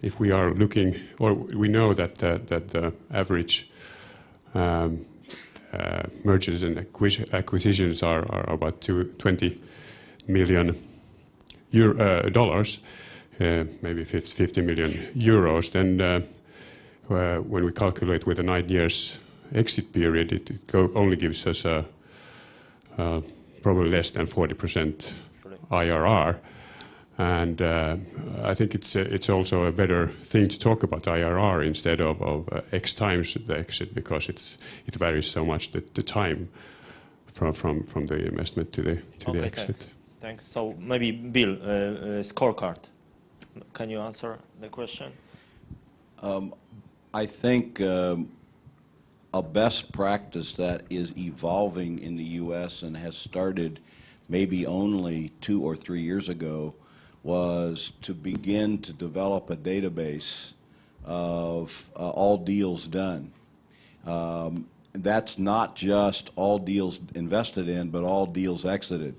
if we are looking, or we know that the average mergers and acquisitions are about $20 million, maybe 50 million euros, then when we calculate with a 9 years exit period, it only gives us probably less than 40% IRR. And I think it's also a better thing to talk about IRR instead of X times the exit, because it varies so much the time from the investment to the exit.
Thanks. So maybe Bill, scorecard. Can you answer the question?
I think a best practice that is evolving in the U.S. and has started maybe only 2 or 3 years ago was to begin to develop a database of all deals done. That's not just all deals invested in, but all deals exited.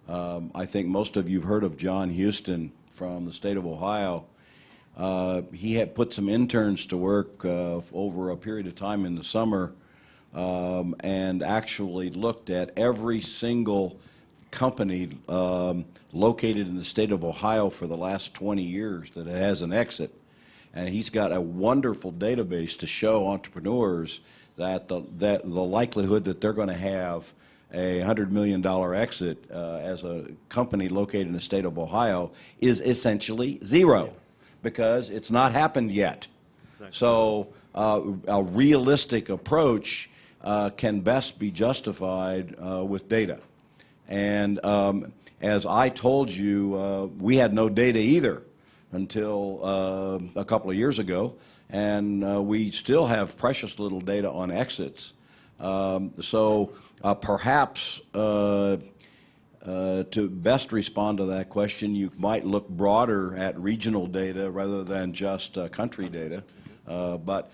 I think most of you have heard of John Houston from the state of Ohio. He had put some interns to work over a period of time in the summer and actually looked at every single company located in the state of Ohio for the last 20 years that has an exit. And he's got a wonderful database to show entrepreneurs that the likelihood that they're going to have a $100 million exit as a company located in the state of Ohio is essentially zero, because it's not happened yet. Exactly. So a realistic approach can best be justified with data. And as I told you, we had no data either until a couple of years ago, and we still have precious little data on exits. So perhaps to best respond to that question, you might look broader at regional data rather than just country data. But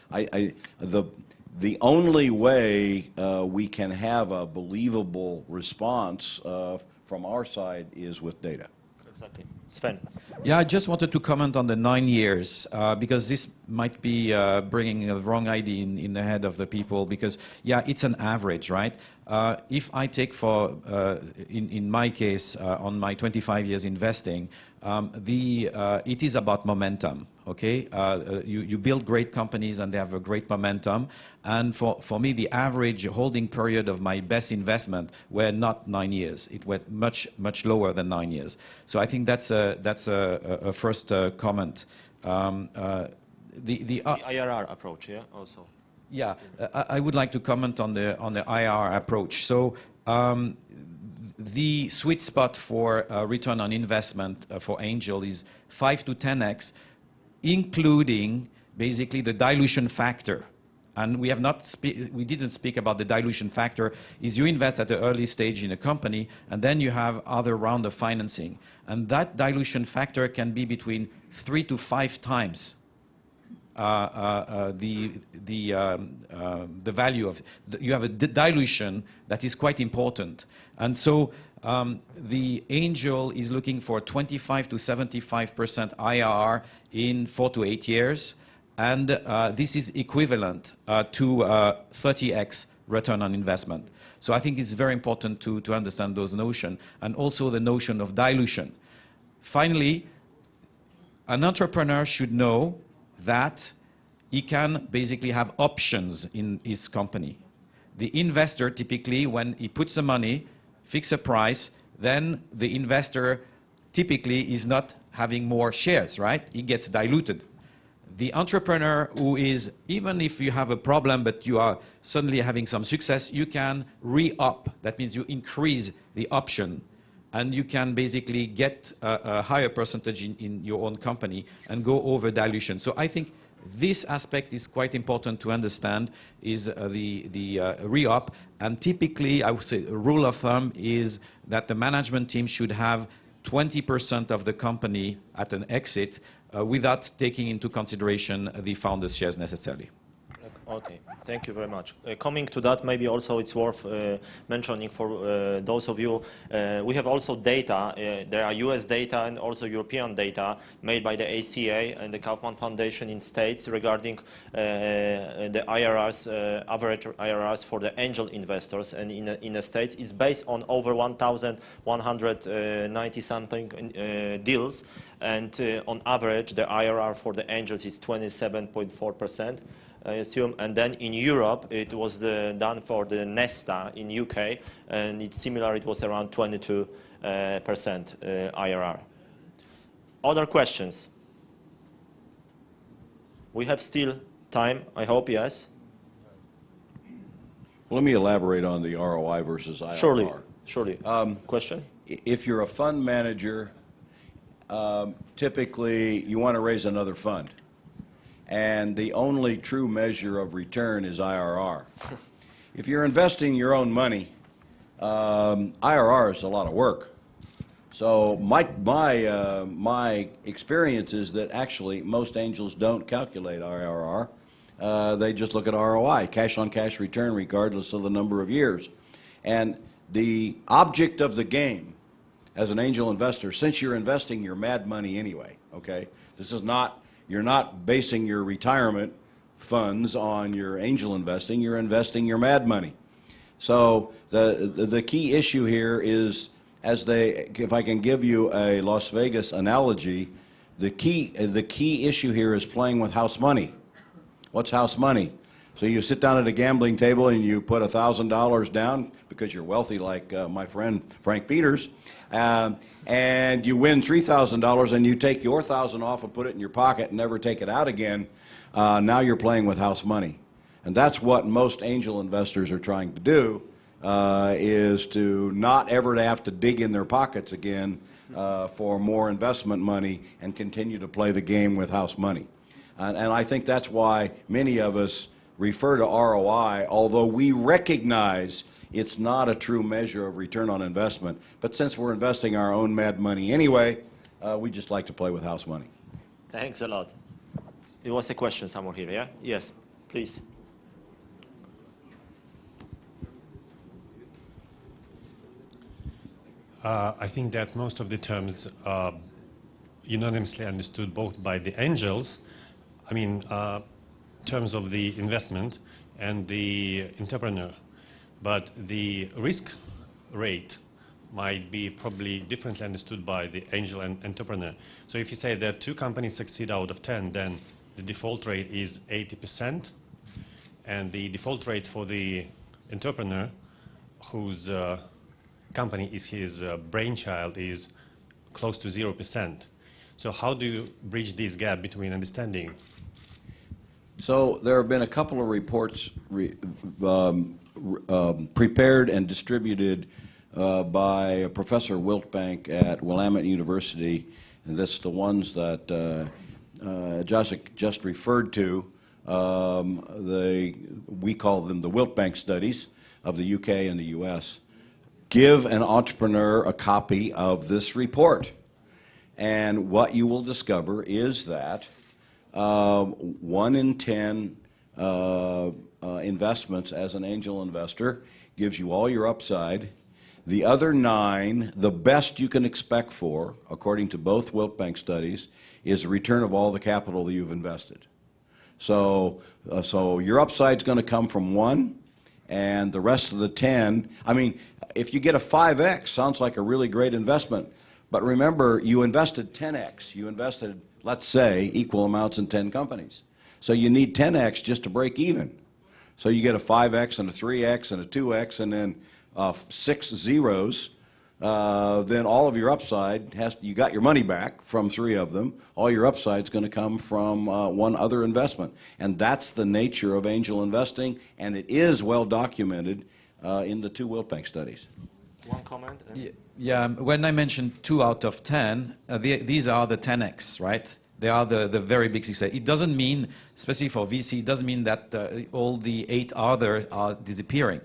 the only way we can have a believable response from our side is with data.
Exactly. Sven.
Yeah, I just wanted to comment on the 9 years because this might be bringing a wrong idea in the head of the people because, yeah, it's an average, right? If I take in my case, on my 25 years investing, it is about momentum, okay? You build great companies and they have a great momentum. And for me, the average holding period of my best investment were not 9 years. It went much lower than 9 years. So I think that's a first comment.
The IRR approach, yeah, also.
Yeah, I would like to comment on the IRR approach. So the sweet spot for return on investment for angel is 5 to 10x, including basically the dilution factor. And we didn't speak about the dilution factor. Is you invest at the early stage in a company, and then you have other round of financing, and that dilution factor can be between 3 to 5 times the value of. You have a dilution that is quite important, and so the angel is looking for 25 to 75% IRR in 4 to 8 years. And this is equivalent to 30x return on investment. So I think it's very important to understand those notions, and also the notion of dilution. Finally, an entrepreneur should know that he can basically have options in his company. The investor, typically, when he puts the money, fix a price, then the investor typically is not having more shares, right? He gets diluted. The entrepreneur who is, even if you have a problem but you are suddenly having some success, you can re-up. That means you increase the option and you can basically get a higher percentage in your own company and go over dilution. So I think this aspect is quite important to understand, is the re-up. And typically, I would say a rule of thumb is that the management team should have 20% of the company at an exit without taking into consideration the founder's shares necessarily.
Okay, thank you very much. Coming to that, maybe also it's worth mentioning for those of you, we have also data, there are US data and also European data made by the ACA and the Kaufman Foundation in States regarding the IRRs, average IRRs for the angel investors, and in the States it's based on over 1,190 something deals, and on average the IRR for the angels is 27.4%. I assume, and then in Europe it was done for the Nesta in UK, and it's similar, it was around 22% IRR. Other questions? We have still time, I hope, yes?
Well, let me elaborate on the ROI versus IRR.
Surely. Question?
If you're a fund manager, typically you want to raise another fund. And the only true measure of return is IRR. If you're investing your own money, IRR is a lot of work. So my experience is that actually most angels don't calculate IRR. They just look at ROI, cash on cash return, regardless of the number of years. And the object of the game as an angel investor, since you're investing your mad money anyway, okay, this is not. You're not basing your retirement funds on your angel investing, you're investing your mad money. So the key issue here is, if I can give you a Las Vegas analogy, the key issue here is playing with house money. What's house money? So you sit down at a gambling table and you put $1,000 down because you're wealthy, like my friend Frank Peters, and you win $3,000 and you take your $1,000 off and put it in your pocket and never take it out again. now you're playing with house money. And that's what most angel investors are trying to do, is to not ever to have to dig in their pockets again for more investment money and continue to play the game with house money. And I think that's why many of us refer to ROI, although we recognize it's not a true measure of return on investment. But since we're investing our own mad money anyway, we just like to play with house money.
Thanks a lot. There was a question somewhere here, yeah? Yes, please.
I think that most of the terms are unanimously understood both by the angels, terms of the investment, and the entrepreneur. But the risk rate might be probably differently understood by the angel and entrepreneur. So if you say that 2 companies succeed out of 10, then the default rate is 80%, and the default rate for the entrepreneur, whose company is his brainchild, is close to 0%. So how do you bridge this gap between understanding?
So there have been a couple of reports prepared and distributed by Professor Wiltbank at Willamette University, and that's the ones that Jacek just referred to. We call them the Wiltbank studies of the UK and the US. Give an entrepreneur a copy of this report, and what you will discover is that 1 in 10 investments as an angel investor gives you all your upside. The other 9, the best you can expect for, according to both Wiltbank studies, is a return of all the capital that you've invested. So your upside's going to come from 1, and the rest of the 10, if you get a 5x, sounds like a really great investment. But remember, you invested 10x. You invested, let's say, equal amounts in 10 companies. So you need 10x just to break even. So you get a 5x and a 3x and a 2x and then 6 zeros. Then all of your upside, you got your money back from 3 of them. All your upside's going to come from 1 other investment. And that's the nature of angel investing, and it is well documented in the 2 Wiltbank studies.
One comment?
Yeah, when I mentioned 2 out of 10, these are the 10x, right? They are the very big success. It doesn't mean, especially for VC, it doesn't mean that all the 8 others are disappearing.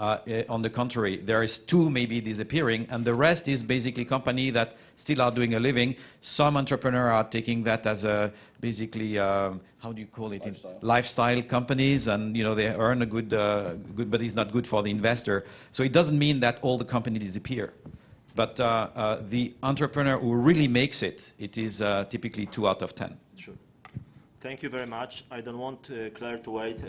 On the contrary, there is 2 maybe disappearing, and the rest is basically companies that still are doing a living. Some entrepreneurs are taking that as a basically, how do you call it? Lifestyle companies, and they earn a good, but it's not good for the investor. So it doesn't mean that all the companies disappear. But the entrepreneur who really makes it, it is typically 2 out of 10.
Sure. Thank you very much. I don't want Claire to wait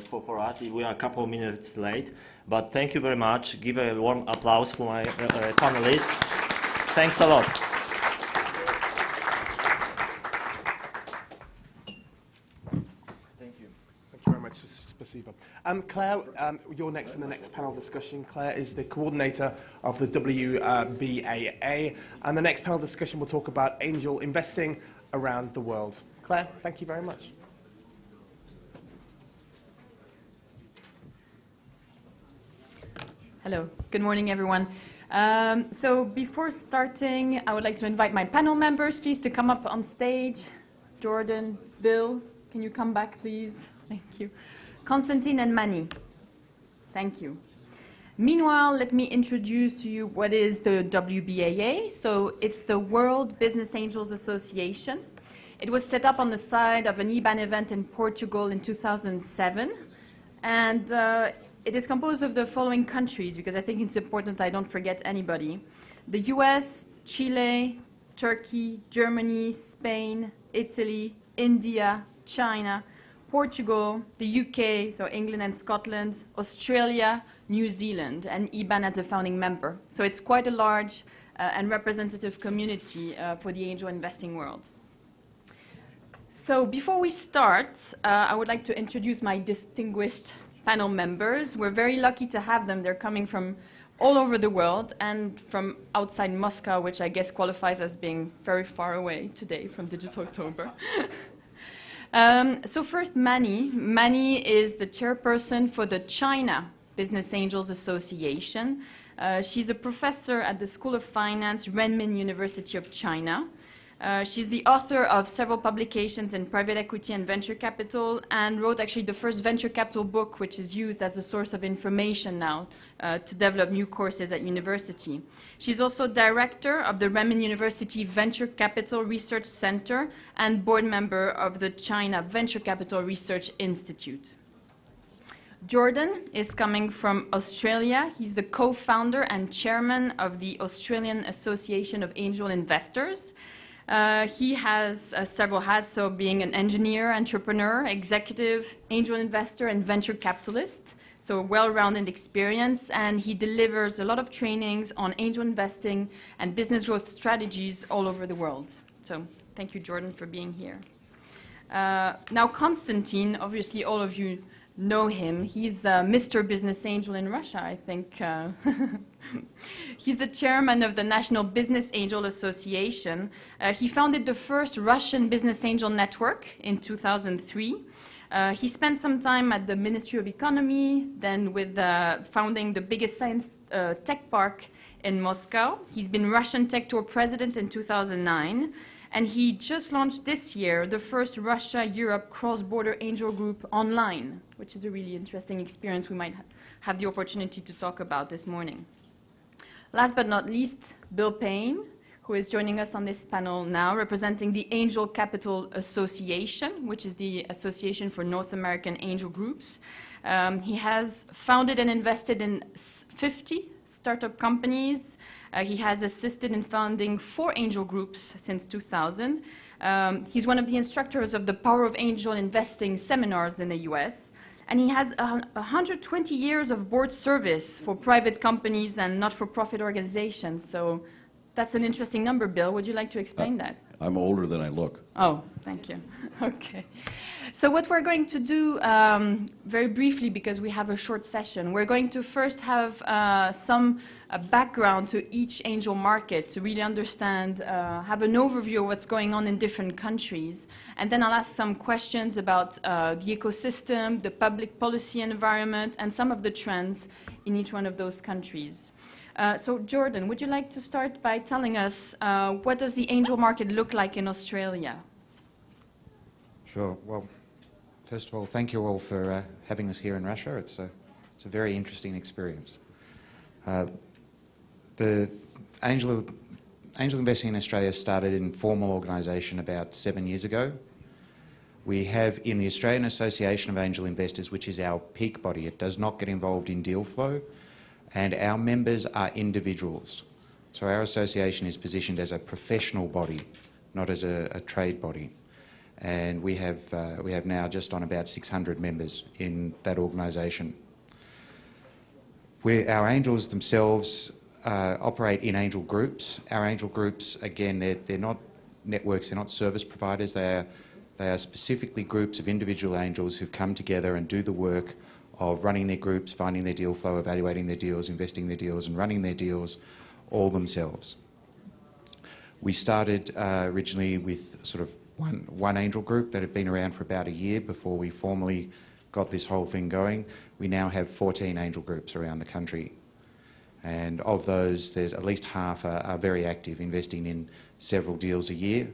for us. We are a couple of minutes late. But thank you very much. Give a warm applause for my panelists. Thanks a lot.
Thank you. Thank you very much. Spasibo. Claire, you're next in the next panel discussion. Claire is the coordinator of the WBAA. And the next panel discussion will talk about angel investing around the world. Claire, thank you very much.
Hello. Good morning, everyone. So before starting, I would like to invite my panel members, please, to come up on stage. Jordan, Bill, can you come back, please? Thank you. Konstantin and Mani. Thank you. Meanwhile, let me introduce to you what is the WBAA. So it's the World Business Angels Association. It was set up on the side of an IBAN event in Portugal in 2007. And it is composed of the following countries, because I think it's important I don't forget anybody. The US, Chile, Turkey, Germany, Spain, Italy, India, China, Portugal, the UK, so England and Scotland, Australia, New Zealand, and IBAN as a founding member. So it's quite a large and representative community for the angel investing world. So before we start, I would like to introduce my distinguished panel members. We're very lucky to have them. They're coming from all over the world and from outside Moscow, which I guess qualifies as being very far away today from Digital October. So first, Mani. Mani is the chairperson for the China Business Angels Association. She's a professor at the School of Finance, Renmin University of China. She's the author of several publications in private equity and venture capital, and wrote actually the first venture capital book, which is used as a source of information now to develop new courses at university. She's also director of the Renmin University Venture Capital Research Center and board member of the China Venture Capital Research Institute. Jordan is coming from Australia. He's the co-founder and chairman of the Australian Association of Angel Investors. He has several hats, so being an engineer, entrepreneur, executive, angel investor, and venture capitalist. So a well-rounded experience, and he delivers a lot of trainings on angel investing and business growth strategies all over the world. So thank you, Jordan, for being here. Now, Konstantin, obviously all of you know him. He's Mr. Business Angel in Russia, I think. He's the chairman of the National Business Angel Association. He founded the first Russian business angel network in 2003. He spent some time at the Ministry of Economy, then with founding the biggest science tech park in Moscow. He's been Russian Tech Tour president in 2009. And he just launched this year the first Russia-Europe cross-border angel group online, which is a really interesting experience we might have the opportunity to talk about this morning. Last but not least, Bill Payne, who is joining us on this panel now, representing the Angel Capital Association, which is the Association for North American Angel Groups. He has founded and invested in 50 startup companies. He has assisted in founding 4 angel groups since 2000. He's one of the instructors of the Power of Angel Investing seminars in the US. And he has 120 years of board service for private companies and not-for-profit organizations. So that's an interesting number, Bill. Would you like to explain that?
I'm older than I look.
Oh, thank you. Okay. So what we're going to do very briefly, because we have a short session, we're going to first have some background to each angel market to really understand, have an overview of what's going on in different countries. And then I'll ask some questions about the ecosystem, the public policy environment, and some of the trends in each one of those countries. So Jordan, would you like to start by telling us what does the angel market look like in Australia?
Sure. Well, first of all, thank you all for having us here in Russia. It's a very interesting experience. The angel investing in Australia started in formal organisation about 7 years ago. We have in the Australian Association of Angel Investors, which is our peak body. It does not get involved in deal flow, and our members are individuals. So our association is positioned as a professional body, not as a trade body. And we have now just on about 600 members in that organisation. Our angels themselves operate in angel groups. Our angel groups, again, they're not networks, they're not service providers. They are specifically groups of individual angels who've come together and do the work of running their groups, finding their deal flow, evaluating their deals, investing their deals, and running their deals all themselves. We started originally with sort of one angel group that had been around for about a year before we formally got this whole thing going. We now have 14 angel groups around the country. And of those, there's at least half are very active, investing in several deals a year.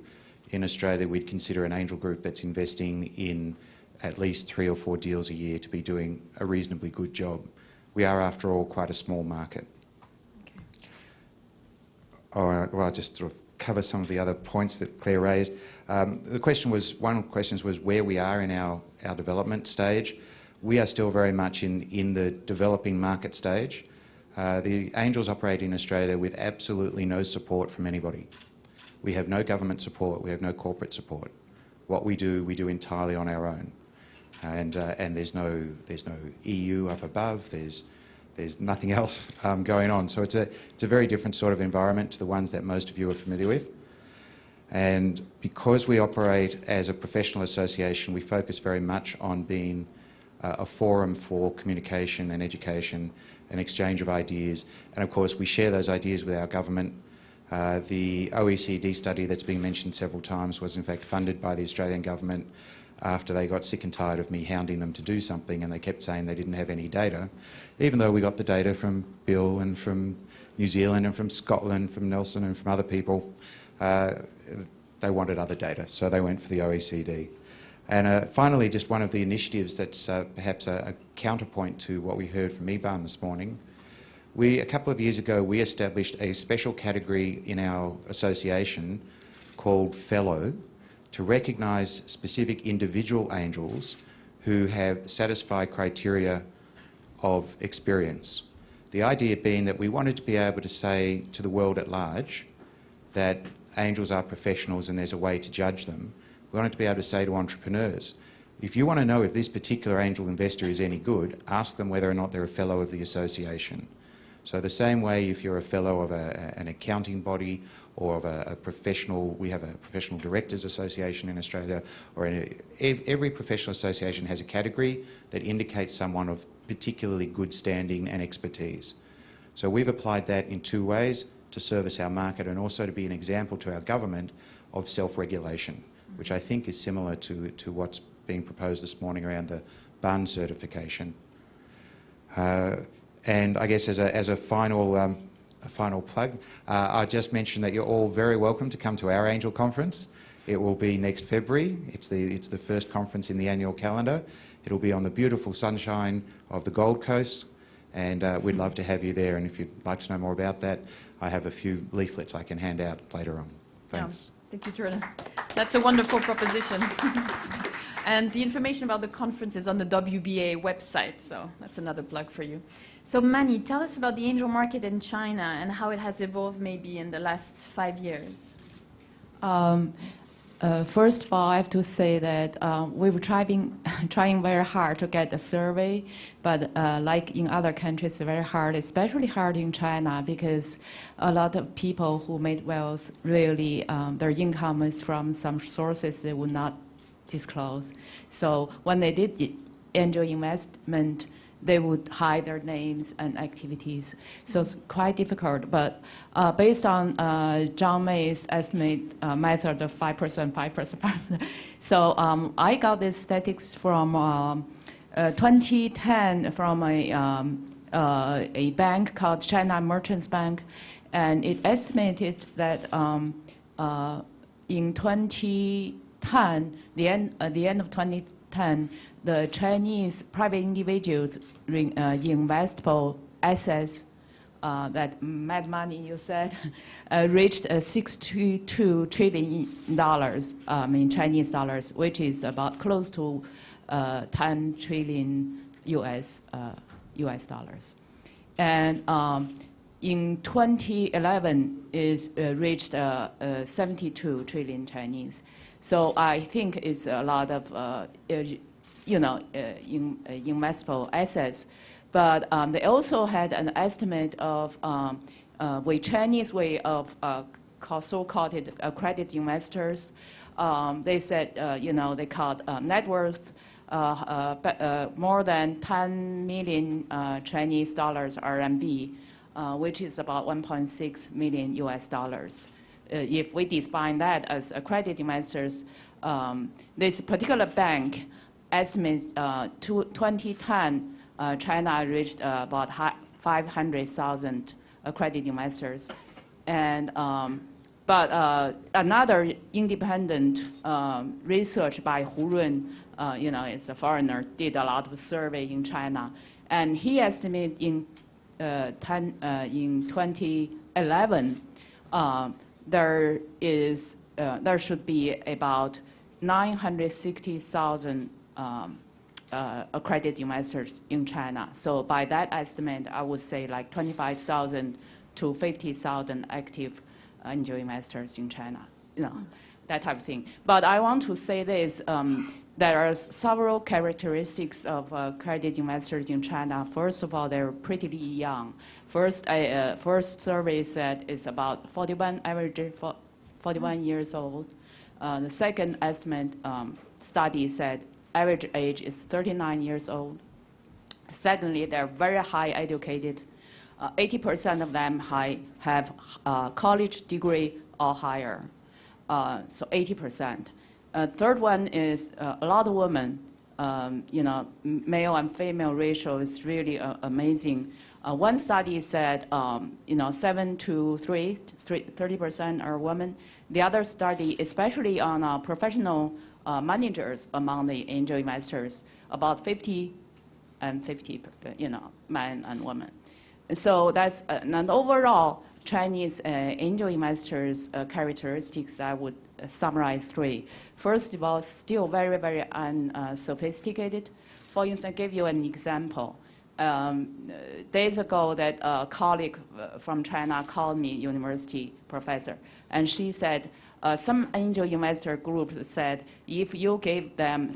In Australia, we'd consider an angel group that's investing in at least 3 or 4 deals a year to be doing a reasonably good job. We are, after all, quite a small market.
Okay.
All right, well, I'll just sort of cover some of the other points that Claire raised. The question was, one of the questions was where we are in our development stage. We are still very much in the developing market stage. The angels operate in Australia with absolutely no support from anybody. We have no government support, we have no corporate support. What we do entirely on our own. And there's no EU up above, there's nothing else going on. So it's a very different sort of environment to the ones that most of you are familiar with. And because we operate as a professional association, we focus very much on being a forum for communication and education and exchange of ideas. And of course, we share those ideas with our government. The OECD study that's been mentioned several times was in fact funded by the Australian government. after they got sick and tired of me hounding them to do something, and they kept saying they didn't have any data, even though we got the data from Bill and from New Zealand and from Scotland, from Nelson and from other people. They wanted other data, so they went for the OECD. And finally, just one of the initiatives that's perhaps a counterpoint to what we heard from Eban this morning. A couple of years ago, we established a special category in our association called Fellow to recognise specific individual angels who have satisfied criteria of experience. The idea being that we wanted to be able to say to the world at large that angels are professionals and there's a way to judge them. We wanted to be able to say to entrepreneurs, if you want to know if this particular angel investor is any good, ask them whether or not they're a fellow of the association. So the same way if you're a fellow of an accounting body or of a professional, we have a professional directors association in Australia, or every professional association has a category that indicates someone of particularly good standing and expertise. So we've applied that in two ways, to service our market and also to be an example to our government of self-regulation, which I think is similar to what's being proposed this morning around the BUN certification. And I guess as a final plug, I just mentioned that you're all very welcome to come to our Angel Conference. It will be next February. It's the first conference in the annual calendar. It'll be on the beautiful sunshine of the Gold Coast, and we'd love to have you there. And if you'd like to know more about that, I have a few leaflets I can hand out later on. Thanks.
Yeah. Thank you, Jordan. That's a wonderful proposition. And the information about the conference is on the WBA website, so that's another plug for you. So Manny, tell us about the angel market in China and how it has evolved maybe in the last 5 years.
First of all, I have to say that we were trying very hard to get a survey, but like in other countries, very hard, especially hard in China, because a lot of people who made wealth, really, their income is from some sources they would not disclose. So when they did angel investment, they would hide their names and activities. So it's quite difficult. But based on John May's estimate method of 5%, 5%, so I got this statistics from 2010 from a bank called China Merchants Bank, and it estimated that in 2010, the end of 2010, the Chinese private individuals' investable assets, that mad money you said, reached $62 trillion in Chinese dollars, which is about close to 10 trillion US dollars. And in 2011, it reached 72 trillion Chinese. So I think it's a lot of investable assets. But they also had an estimate of the Chinese way of so-called accredited investors. They said, they called net worth more than 10 million Chinese dollars RMB, which is about 1.6 million US dollars. If we define that as accredited investors, this particular bank estimate 2010, China reached about 500,000 accredited investors. And, but another independent research by Hu Run, it's a foreigner, did a lot of survey in China. And he estimated in 2011, there should be about 960,000 accredited investors in China. So by that estimate, I would say like 25,000 to 50,000 active angel investors in China, that type of thing. But I want to say this, there are several characteristics of accredited investors in China. First of all, they're pretty young. First survey said it's about 41 years old. The second estimate study said average age is 39 years old. Secondly, they're very high educated. 80% of them have a college degree or higher, so 80%. Third one is a lot of women. Male and female ratio is really amazing. One study said, 7 to 3, 30% are women. The other study, especially on professional managers among the angel investors, about 50 and 50, men and women. So that's, and overall, Chinese angel investors' characteristics, I would summarize 3. First of all, still very, very unsophisticated. For instance, I give you an example. Days ago, that a colleague from China called me, university professor, and she said, some angel investor group said, if you gave them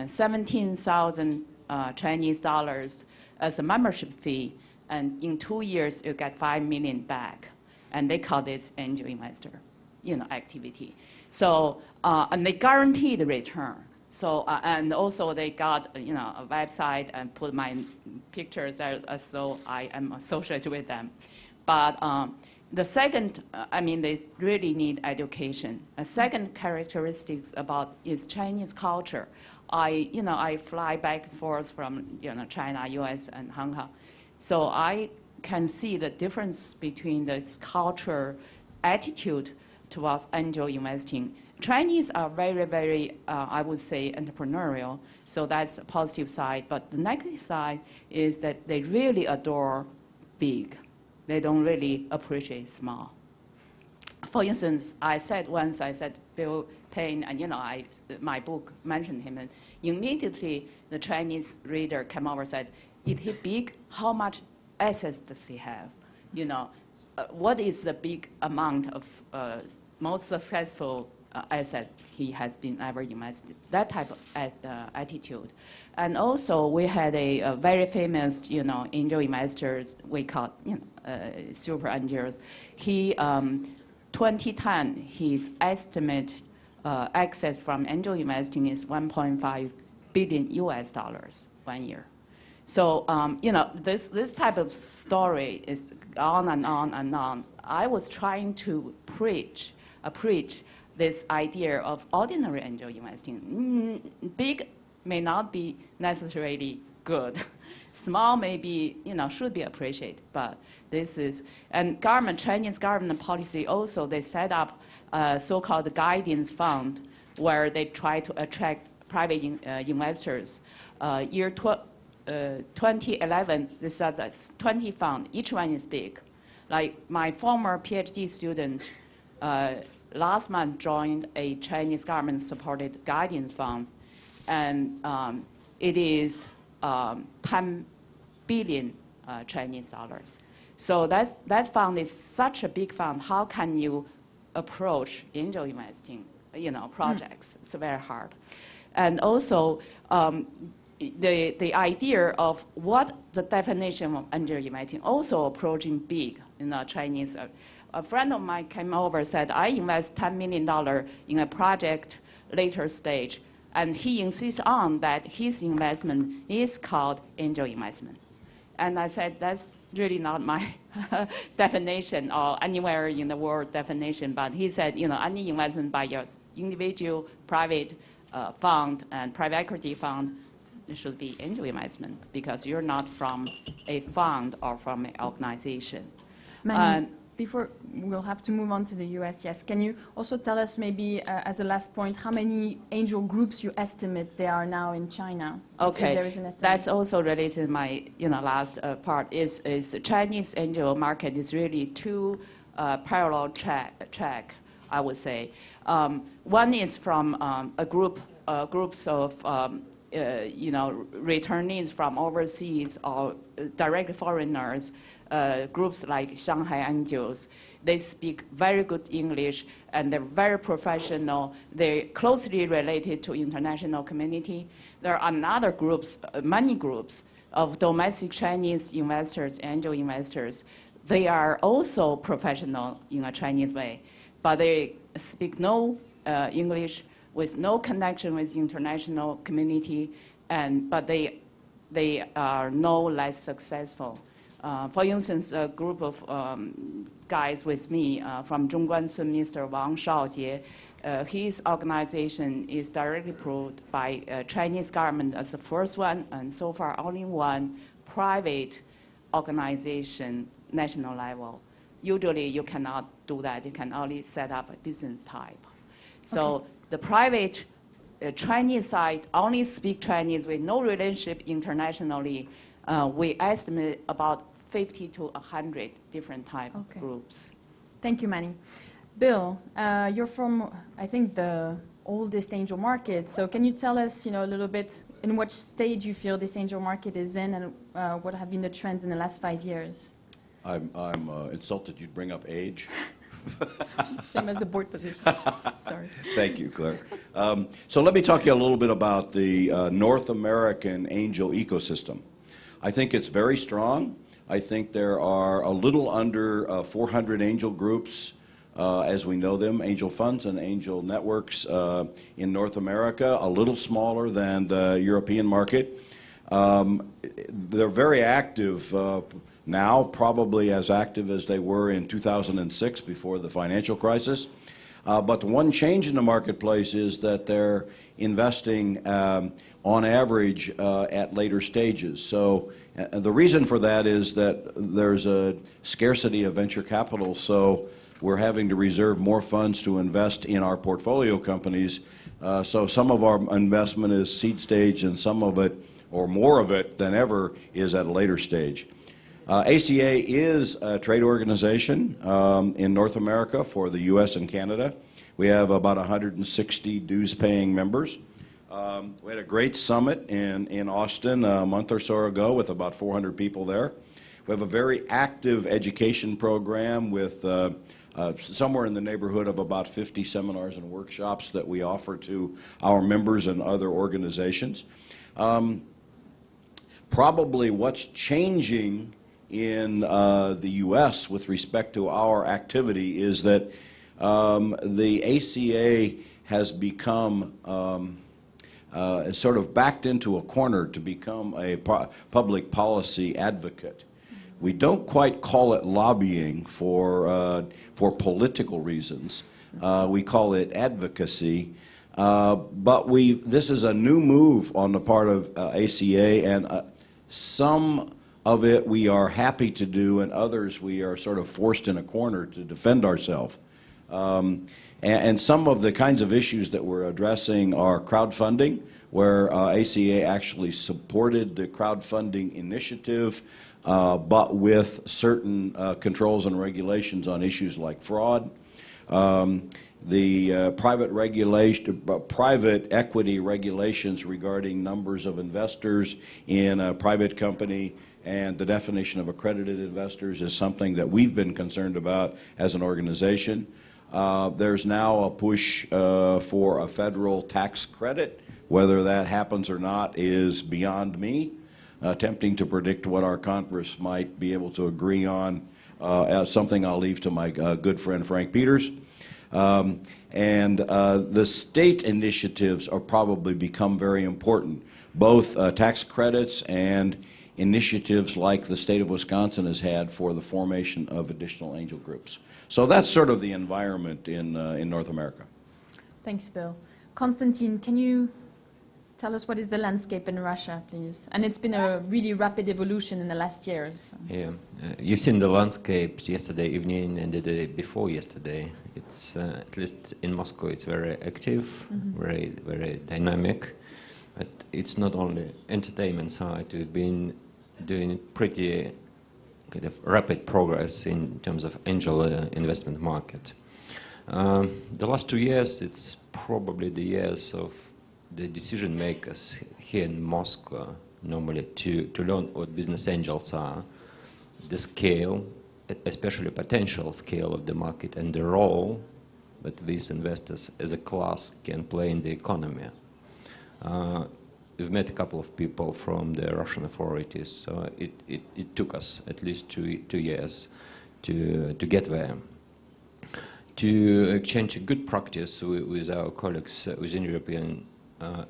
17,000 Chinese dollars as a membership fee, and in 2 years, you get 5 million back. And they call this angel investor, activity. So, and they guarantee the return. So, and also they got, a website and put my pictures there, so I am associated with them. But the second, they really need education. A second characteristic about is Chinese culture. I fly back and forth from, China, US, and Hong Kong. So I can see the difference between this culture attitude towards angel investing. Chinese are very, very, I would say, entrepreneurial, so that's a positive side. But the negative side is that they really adore big. They don't really appreciate small. For instance, I said Bill Payne, and my book mentioned him, and immediately the Chinese reader came over and said, is he big? How much assets does he have? What is the big amount of most successful assets he has been ever invested? That type of attitude. And also, we had a very famous, angel investors, we call, super angels. He, 2010, his estimate exit from angel investing is 1.5 billion US dollars 1 year. So, this type of story is on and on and on. I was trying to preach this idea of ordinary angel investing. Big may not be necessarily good. Small may be, should be appreciated, but this is, and Chinese government policy also, they set up a so-called guidance fund where they try to attract private investors. Year 2011, this is 20 fund, each one is big. Like my former PhD student last month joined a Chinese government-supported guidance fund, and it is 10 billion Chinese dollars. So that fund is such a big fund. How can you approach angel investing, projects? It's very hard. And also, the idea of what the definition of angel investing, also approaching big in Chinese. A friend of mine came over and said, I invest $10 million in a project later stage, and he insists on that his investment is called angel investment. And I said, that's really not my definition or anywhere in the world definition, but he said, any investment by your individual private fund and private equity fund, it should be angel investment because you're not from a fund or from an organization.
Before we'll have to move on to the US, yes. Can you also tell us maybe as a last point, how many angel groups you estimate there are now in China?
Okay,
there is an estimate.
That's also related to my last part, is Chinese angel market is really two parallel track, I would say. One is from groups of returnees from overseas or direct foreigners, groups like Shanghai Angels. They speak very good English and they're very professional. They're closely related to international community. There are another groups, many groups of domestic Chinese investors, angel investors. They are also professional in a Chinese way, but they speak no English, with no connection with international community, but they are no less successful. For instance, a group of guys with me from Zhongguancun, Mr. Wang Shaojie, his organization is directly approved by Chinese government as the first one, and so far only one private organization, national level. Usually you cannot do that. You can only set up a business type. So the private Chinese side only speak Chinese with no relationship internationally. We estimate about 50 to 100 different type groups.
Thank you, Manny. Bill, you're from, I think, the oldest angel market. So can you tell us, a little bit in which stage you feel this angel market is in, and what have been the trends in the last 5 years?
I'm insulted you'd bring up age.
Same as the board position. Sorry.
Thank you, Claire. So let me talk to you a little bit about the North American angel ecosystem. I think it's very strong. I think there are a little under 400 angel groups as we know them, angel funds and angel networks in North America, a little smaller than the European market. They're very active now, probably as active as they were in 2006 before the financial crisis. But the one change in the marketplace is that they're investing on average at later stages. So the reason for that is that there's a scarcity of venture capital, so we're having to reserve more funds to invest in our portfolio companies. So some of our investment is seed stage, and some of it, or more of it than ever, is at a later stage. ACA is a trade organization in North America for the U.S. and Canada. We have about 160 dues-paying members. We had a great summit in Austin a month or so ago with about 400 people there. We have a very active education program with somewhere in the neighborhood of about 50 seminars and workshops that we offer to our members and other organizations. Probably what's changing in the U.S. with respect to our activity is that the ACA has become sort of backed into a corner to become a public policy advocate. We don't quite call it lobbying for political reasons. We call it advocacy. But this is a new move on the part of ACA, and some of it we are happy to do, and others we are sort of forced in a corner to defend ourselves. And some of the kinds of issues that we're addressing are crowdfunding, where ACA actually supported the crowdfunding initiative, but with certain controls and regulations on issues like fraud. The private equity regulations regarding numbers of investors in a private company and the definition of accredited investors is something that we've been concerned about as an organization. There's now a push for a federal tax credit. Whether that happens or not is beyond me. Attempting to predict what our Congress might be able to agree on as something I'll leave to my good friend Frank Peters. And the state initiatives are probably become very important, both tax credits and initiatives like the state of Wisconsin has had for the formation of additional angel groups. So that's sort of the environment in North America.
Thanks, Bill. Konstantin, can you tell us what is the landscape in Russia, please? And it's been a really rapid evolution in the last years.
Yeah, you've seen the landscape yesterday evening and the day before yesterday. It's at least in Moscow, it's very active, very, very dynamic. But it's not only entertainment side. We've been doing pretty kind of rapid progress in terms of angel investment market. The last 2 years, it's probably the years of the decision makers here in Moscow, normally to learn what business angels are, the scale, especially potential scale of the market, and the role that these investors as a class can play in the economy. We've met a couple of people from the Russian authorities, so it took us at least two years to get there. To exchange a good practice with our colleagues within European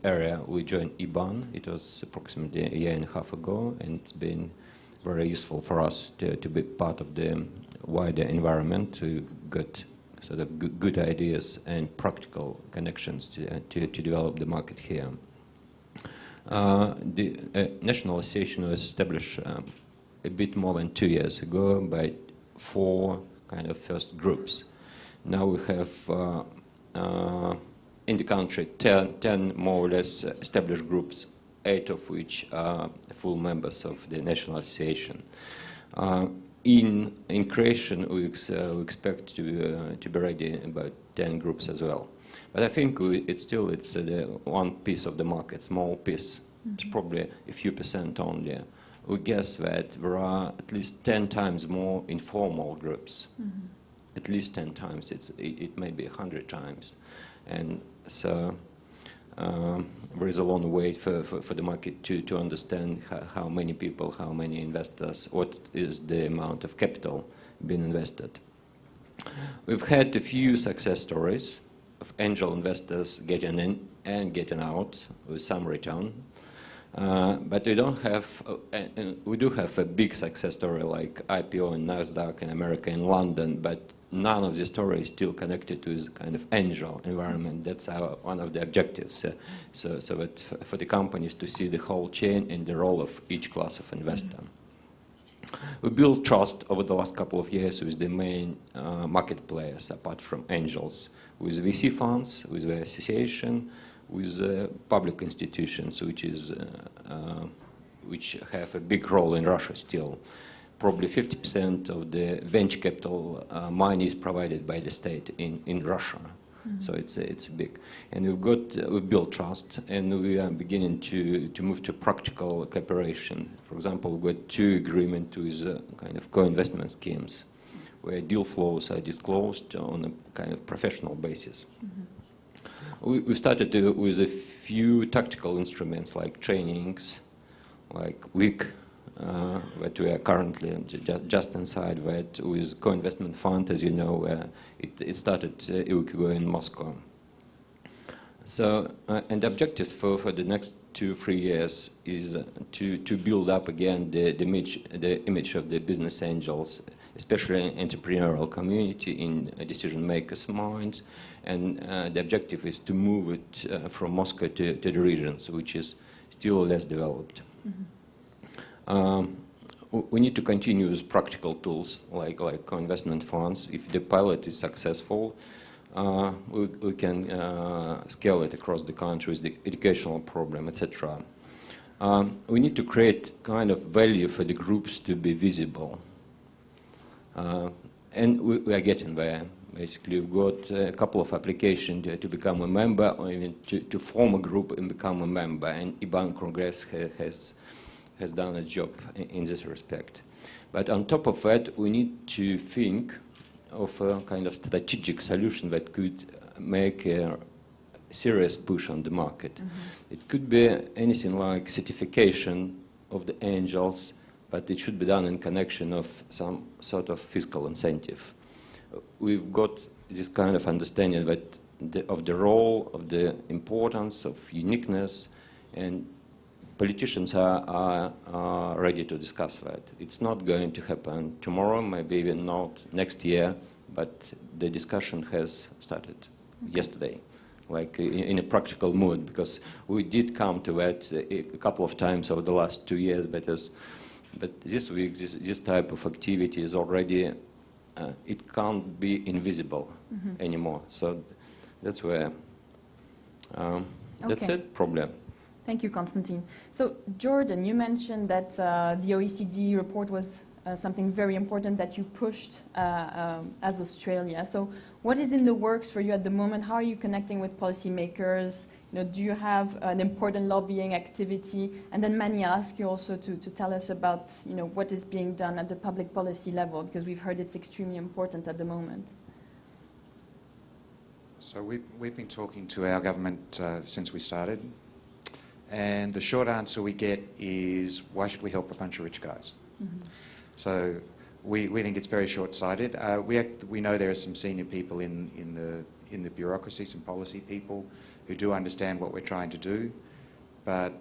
area, we joined IBAN. It was approximately a year and a half ago, and it's been very useful for us to be part of the wider environment, to get sort of good ideas and practical connections to develop the market here. The National Association was established a bit more than 2 years ago by 4 kind of first groups. Now we have in the country 10 more or less established groups, 8 of which are full members of the National Association. In creation, we expect to be ready in about 10 groups as well. But I think it's the one piece of the market, small piece. It's probably a few % only. We guess that there are at least 10 times more informal groups. At least 10 times. It may be 100 times. And so there is a long way for the market to understand how many people, how many investors, what is the amount of capital being invested. We've had a few success stories of angel investors getting in and getting out with some return. But we don't have, we do have a big success story like IPO in NASDAQ in America, in London, but none of the story is still connected to this kind of angel environment. That's one of the objectives, so that for the companies to see the whole chain and the role of each class of investor. We built trust over the last couple of years with the main market players, apart from angels, with VC funds, with the association, with public institutions, which have a big role in Russia still. Probably 50% of the venture capital money is provided by the state in Russia. So it's big. And we've built trust, and we are beginning to move to practical cooperation. For example, we've got 2 agreements with kind of co-investment schemes, where deal flows are disclosed on a kind of professional basis. We started with a few tactical instruments like trainings, like WIC, that we are currently just inside that with co-investment fund, as you know, it started a week ago in Moscow. So, and the objectives for the next 2-3 years is to build up again the image of the business angels, especially in entrepreneurial community, in decision makers' minds, and the objective is to move it from Moscow to the regions, which is still less developed. We need to continue with practical tools like co-investment funds. If the pilot is successful, we can scale it across the country with the educational program, etc. We need to create kind of value for the groups to be visible. And we are getting there. Basically, we've got a couple of applications to become a member, or even to form a group and become a member. And IBAN Congress has done a job in this respect. But on top of that, we need to think of a kind of strategic solution that could make a serious push on the market. It could be anything like certification of the angels, but it should be done in connection of some sort of fiscal incentive. We've got this kind of understanding that of the role, of the importance, of uniqueness, and politicians are ready to discuss that. It's not going to happen tomorrow, maybe even not next year, but the discussion has started yesterday, like in a practical mood, because we did come to that a couple of times over the last 2 years, but this week, this type of activity is already, it can't be invisible anymore. So that's where, that's it, probably.
Thank you, Konstantin. So, Jordan, you mentioned that the OECD report was something very important that you pushed as Australia. So, what is in the works for you at the moment? How are you connecting with policymakers? You know, do you have an important lobbying activity? And then, Manny, I'll ask you also to tell us about what is being done at the public policy level, because we've heard it's extremely important at the moment.
So we've been talking to our government since we started. And the short answer we get is, why should we help a bunch of rich guys? So we think it's very short-sighted. We know there are some senior people in the bureaucracy, some policy people who do understand what we're trying to do, but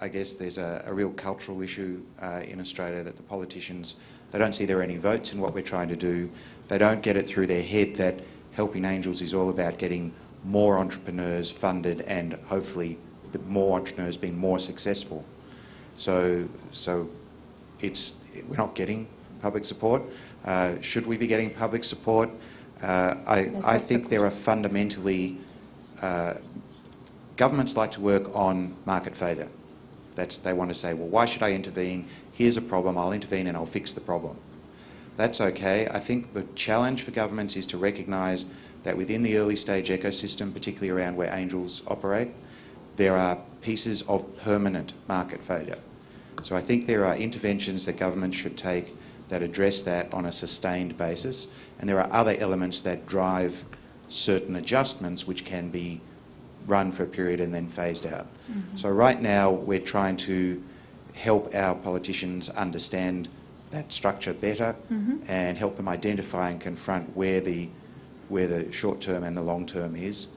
I guess there's a real cultural issue in Australia that the politicians, they don't see there are any votes in what we're trying to do. They don't get it through their head that Helping Angels is all about getting more entrepreneurs funded and hopefully more entrepreneurs being more successful. So we're not getting public support. Should we be getting public support? I think there are fundamentally, governments like to work on market failure. They want to say, well, why should I intervene? Here's a problem, I'll intervene and I'll fix the problem. That's okay. I think the challenge for governments is to recognise that within the early stage ecosystem, particularly around where angels operate, there are pieces of permanent market failure. So I think there are interventions that governments should take that address that on a sustained basis, and there are other elements that drive certain adjustments which can be run for a period and then phased out. Mm-hmm. So right now we're trying to help our politicians understand that structure better, mm-hmm. and help them identify and confront where the short term and the long term is.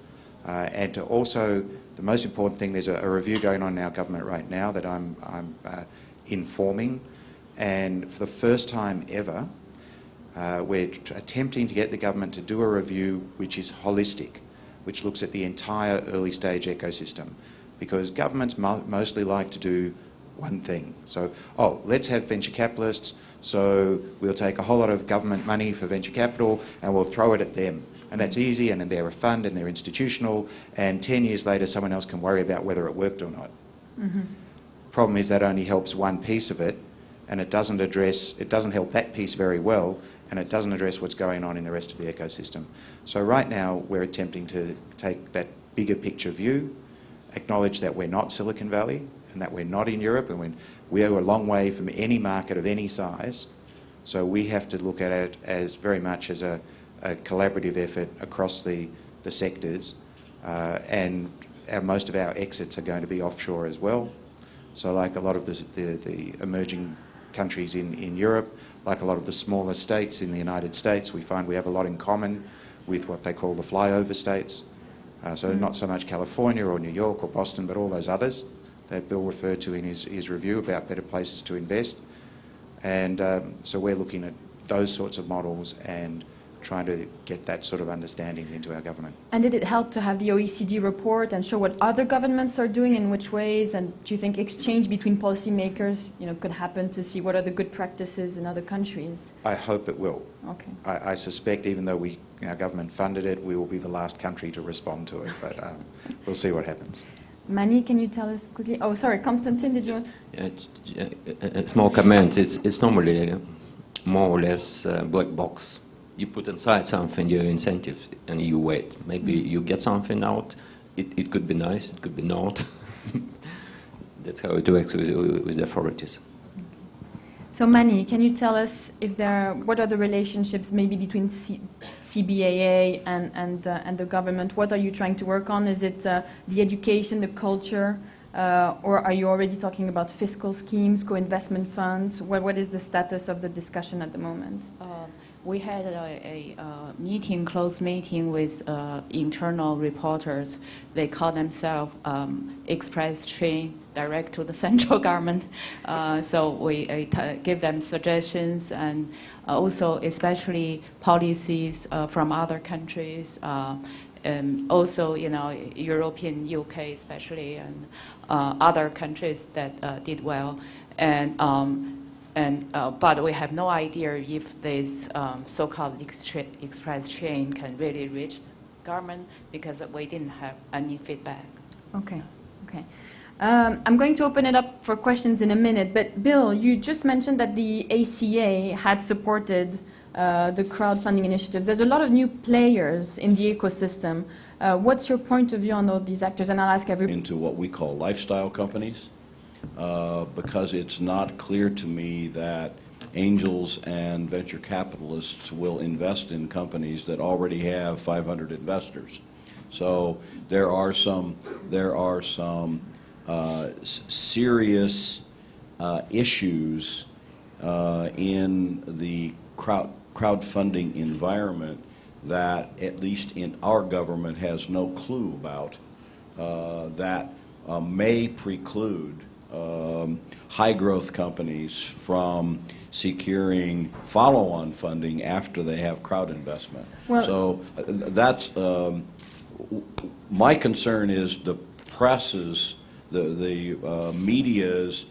And to also, the most important thing, there's a review going on in our government right now that I'm informing, and for the first time ever, we're attempting to get the government to do a review which is holistic, which looks at the entire early stage ecosystem, because governments mostly like to do one thing. So, let's have venture capitalists, so we'll take a whole lot of government money for venture capital and we'll throw it at them. And that's easy, and they're a fund and they're institutional, and 10 years later someone else can worry about whether it worked or not. Mm-hmm. Problem is that only helps one piece of it, and it doesn't help that piece very well, and it doesn't address what's going on in the rest of the ecosystem. So right now we're attempting to take that bigger picture view, acknowledge that we're not Silicon Valley, and that we're not in Europe, and we are a long way from any market of any size. So we have to look at it as very much as a collaborative effort across the sectors, and most of our exits are going to be offshore as well. So like a lot of the emerging countries in Europe, like a lot of the smaller states in the United States, we find we have a lot in common with what they call the flyover states. So not so much California or New York or Boston, but all those others that Bill referred to in his review about better places to invest. And so we're looking at those sorts of models and trying to get that sort of understanding into our government.
And did it help to have the OECD report and show what other governments are doing in which ways? And do you think exchange between policymakers, could happen to see what are the good practices in other countries?
I hope it will.
Okay.
I suspect, even though our government funded it, we will be the last country to respond to it, but we'll see what happens.
Mani, can you tell us quickly? Oh, sorry, Konstantin, did you want?
A small comment. It's normally more or less black box. You put inside something, your incentive, and you wait. Maybe you get something out. It could be nice, it could be not. That's how it works with the authorities.
So Mani, can you tell us what are the relationships maybe between CBAA and the government? What are you trying to work on? Is it the education, the culture, or are you already talking about fiscal schemes, co-investment funds? What is the status of the discussion at the moment?
We had a close meeting with internal reporters. They call themselves express train direct to the central government. So we give them suggestions, and also especially policies from other countries. And also, European, UK especially, and other countries that did well. But we have no idea if this so-called express train can really reach the government, because we didn't have any feedback.
Okay. I'm going to open it up for questions in a minute, but Bill, you just mentioned that the ACA had supported the crowdfunding initiatives. There's a lot of new players in the ecosystem. What's your point of view on all these actors? And I'll ask everybody.
Into what we call lifestyle companies. Because it's not clear to me that angels and venture capitalists will invest in companies that already have 500 investors. So there are some serious issues in the crowdfunding environment that, at least in our government, has no clue about, that may preclude high-growth companies from securing follow-on funding after they have crowd investment.
Well,
so that's my concern is the press's, the media's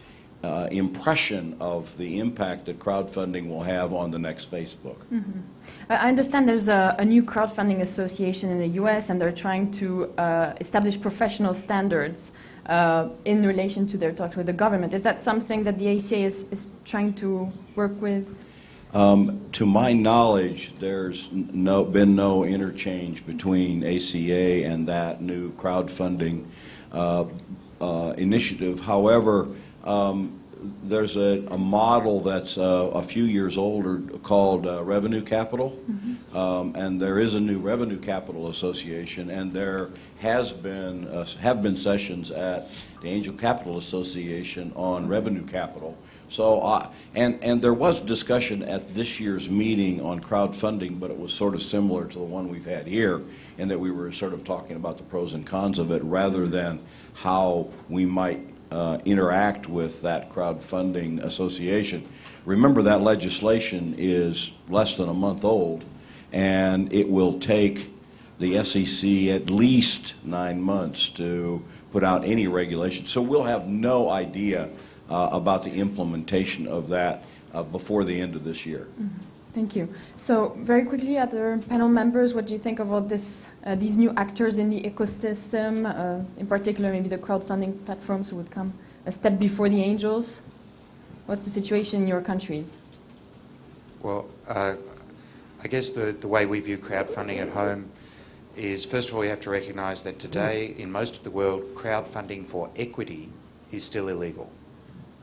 impression of the impact that crowdfunding will have on the next Facebook.
Mm-hmm. I understand there's a new crowdfunding association in the US, and they're trying to establish professional standards in relation to their talks with the government. Is that something that the ACA is trying to work with?
To my knowledge, there's been no interchange between ACA and that new crowdfunding initiative. However, there's a model that's a few years older called Revenue Capital, and there is a new Revenue Capital Association, and there have been sessions at the Angel Capital Association on revenue capital. So, and there was discussion at this year's meeting on crowdfunding, but it was sort of similar to the one we've had here, in that we were sort of talking about the pros and cons of it rather than how we might interact with that crowdfunding association. Remember, that legislation is less than a month old, and it will take the SEC at least 9 months to put out any regulation. So we'll have no idea about the implementation of that before the end of this year.
Mm-hmm. Thank you. So very quickly, other panel members, what do you think about this, these new actors in the ecosystem, in particular maybe the crowdfunding platforms who would come a step before the angels? What's the situation in your countries?
Well, I guess the way we view crowdfunding at home is, first of all, we have to recognise that today in most of the world, crowdfunding for equity is still illegal.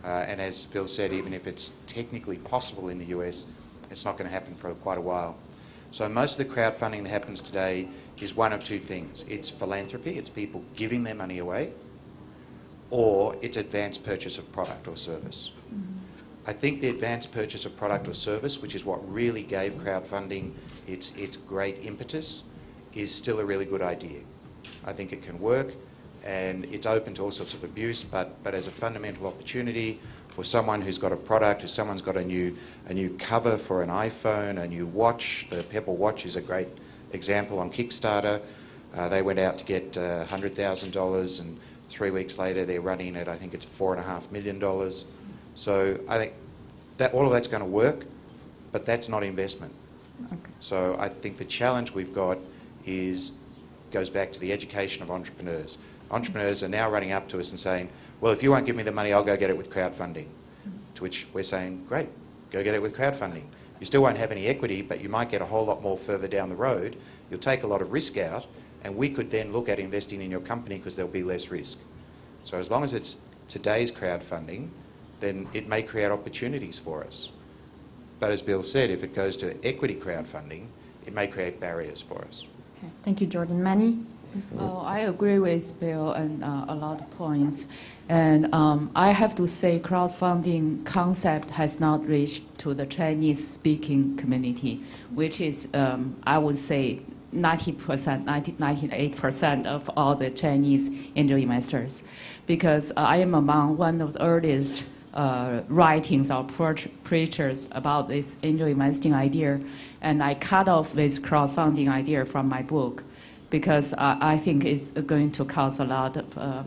And as Bill said, even if it's technically possible in the US, it's not going to happen for quite a while. So most of the crowdfunding that happens today is one of two things. It's philanthropy, it's people giving their money away, or it's advanced purchase of product or service. I think the advanced purchase of product or service, which is what really gave crowdfunding its great impetus, is still a really good idea. I think it can work, and it's open to all sorts of abuse, but as a fundamental opportunity for someone who's got a product, if someone's got a new cover for an iPhone, a new watch, the Pebble watch is a great example on Kickstarter. They went out to get $100,000, and 3 weeks later they're running at, I think it's $4.5 million. So I think that all of that's going to work, but that's not investment.
Okay.
So I think the challenge we've got goes back to the education of entrepreneurs. Entrepreneurs are now running up to us and saying, well, if you won't give me the money, I'll go get it with crowdfunding. To which we're saying, great, go get it with crowdfunding. You still won't have any equity, but you might get a whole lot more further down the road. You'll take a lot of risk out, and we could then look at investing in your company because there'll be less risk. So as long as it's today's crowdfunding, then it may create opportunities for us. But as Bill said, if it goes to equity crowdfunding, it may create barriers for us.
Okay. Thank you, Jordan. Manny?
Oh, I agree with Bill and a lot of points. And I have to say crowdfunding concept has not reached to the Chinese-speaking community, which is, I would say, 90%, 98% of all the Chinese angel investors. Because I am among one of the earliest writings or preachers about this angel investing idea. And I cut off this crowdfunding idea from my book, because I think it's going to cause a lot of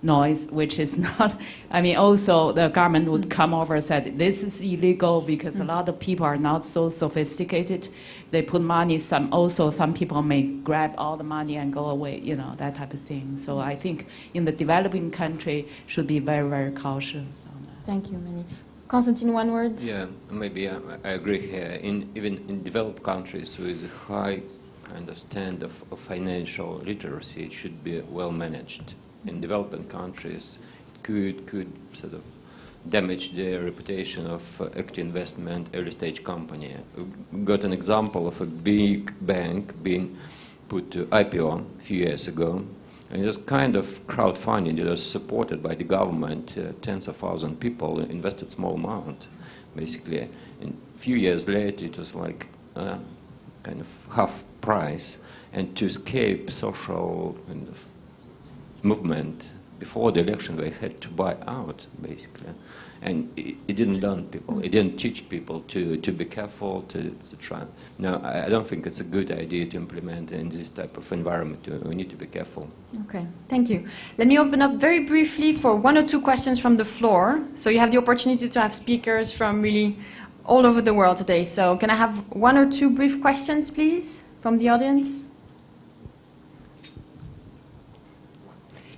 noise, which is not, I mean, also the government would come over and say, this is illegal because a lot of people are not so sophisticated. They put money, some people may grab all the money and go away, you know, that type of thing. So I think in the developing country should be very, very cautious on that.
Thank you, Manny. Constantine, one word?
Yeah, maybe I agree here. Even in developed countries with a high kind of stand of financial literacy, it should be well managed. In developing countries, it could sort of damage their reputation of equity investment, early stage company. We got an example of a big bank being put to IPO a few years ago, and it was kind of crowdfunding. It was supported by the government. Tens of thousands of people invested small amount, basically. And a few years later, it was like kind of half price, and to escape social kind of movement, before the election they had to buy out, basically. And it didn't learn people, it didn't teach people to be careful, etc. No, I don't think it's a good idea to implement in this type of environment. We need to be careful.
Okay, thank you. Let me open up very briefly for 1 or 2 questions from the floor. So you have the opportunity to have speakers from really all over the world today. So can I have 1 or 2 brief questions, please, from the audience?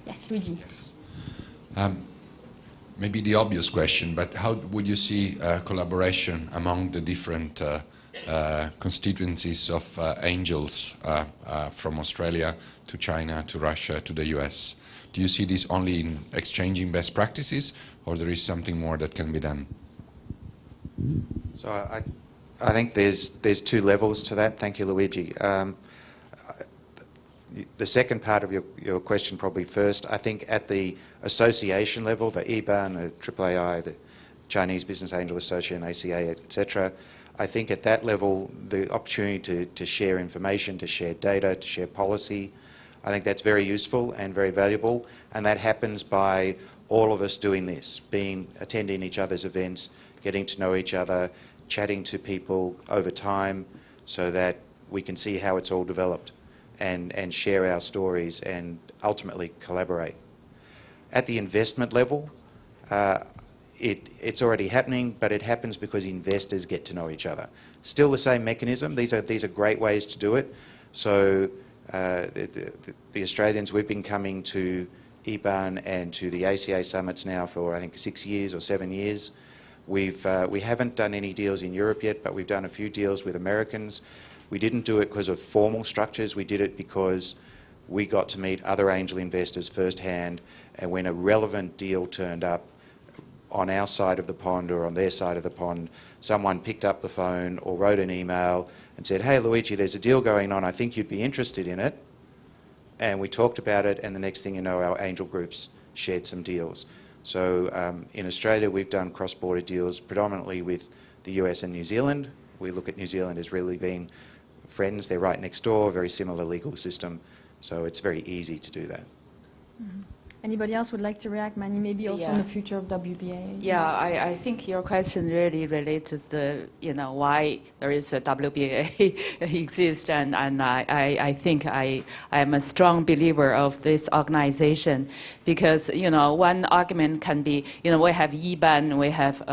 Yes, Luigi.
Yes. Maybe the obvious question, but how would you see collaboration among the different constituencies of angels from Australia to China to Russia to the US? Do you see this only in exchanging best practices, or there is something more that can be done?
So I think there's 2 levels to that. Thank you, Luigi. The second part of your question probably first. I think at the association level, the IBAN, the AAAI, the Chinese Business Angel Association, ACA, etc., I think at that level, the opportunity to share information, to share data, to share policy, I think that's very useful and very valuable, and that happens by all of us doing this, attending each other's events, getting to know each other, chatting to people over time so that we can see how it's all developed and share our stories and ultimately collaborate. At the investment level, it's already happening, but it happens because investors get to know each other. Still the same mechanism. These are great ways to do it. So the Australians, we've been coming to IBAN and to the ACA summits now for I think 6 years or 7 years. We haven't done any deals in Europe yet, but we've done a few deals with Americans. We didn't do it because of formal structures. We did it because we got to meet other angel investors firsthand, and when a relevant deal turned up on our side of the pond or on their side of the pond, someone picked up the phone or wrote an email and said, "Hey Luigi, there's a deal going on, I think you'd be interested in it." And we talked about it, and the next thing you know, our angel groups shared some deals. So in Australia, we've done cross-border deals predominantly with the US and New Zealand. We look at New Zealand as really being friends. They're right next door, very similar legal system, so it's very easy to do that.
Mm-hmm. Anybody else would like to react? Manny, maybe also on the future of WBA?
Yeah, I think your question really relates to the, why there is a WBA exists, and I think I am a strong believer of this organization because, one argument can be, we have IBAN, we have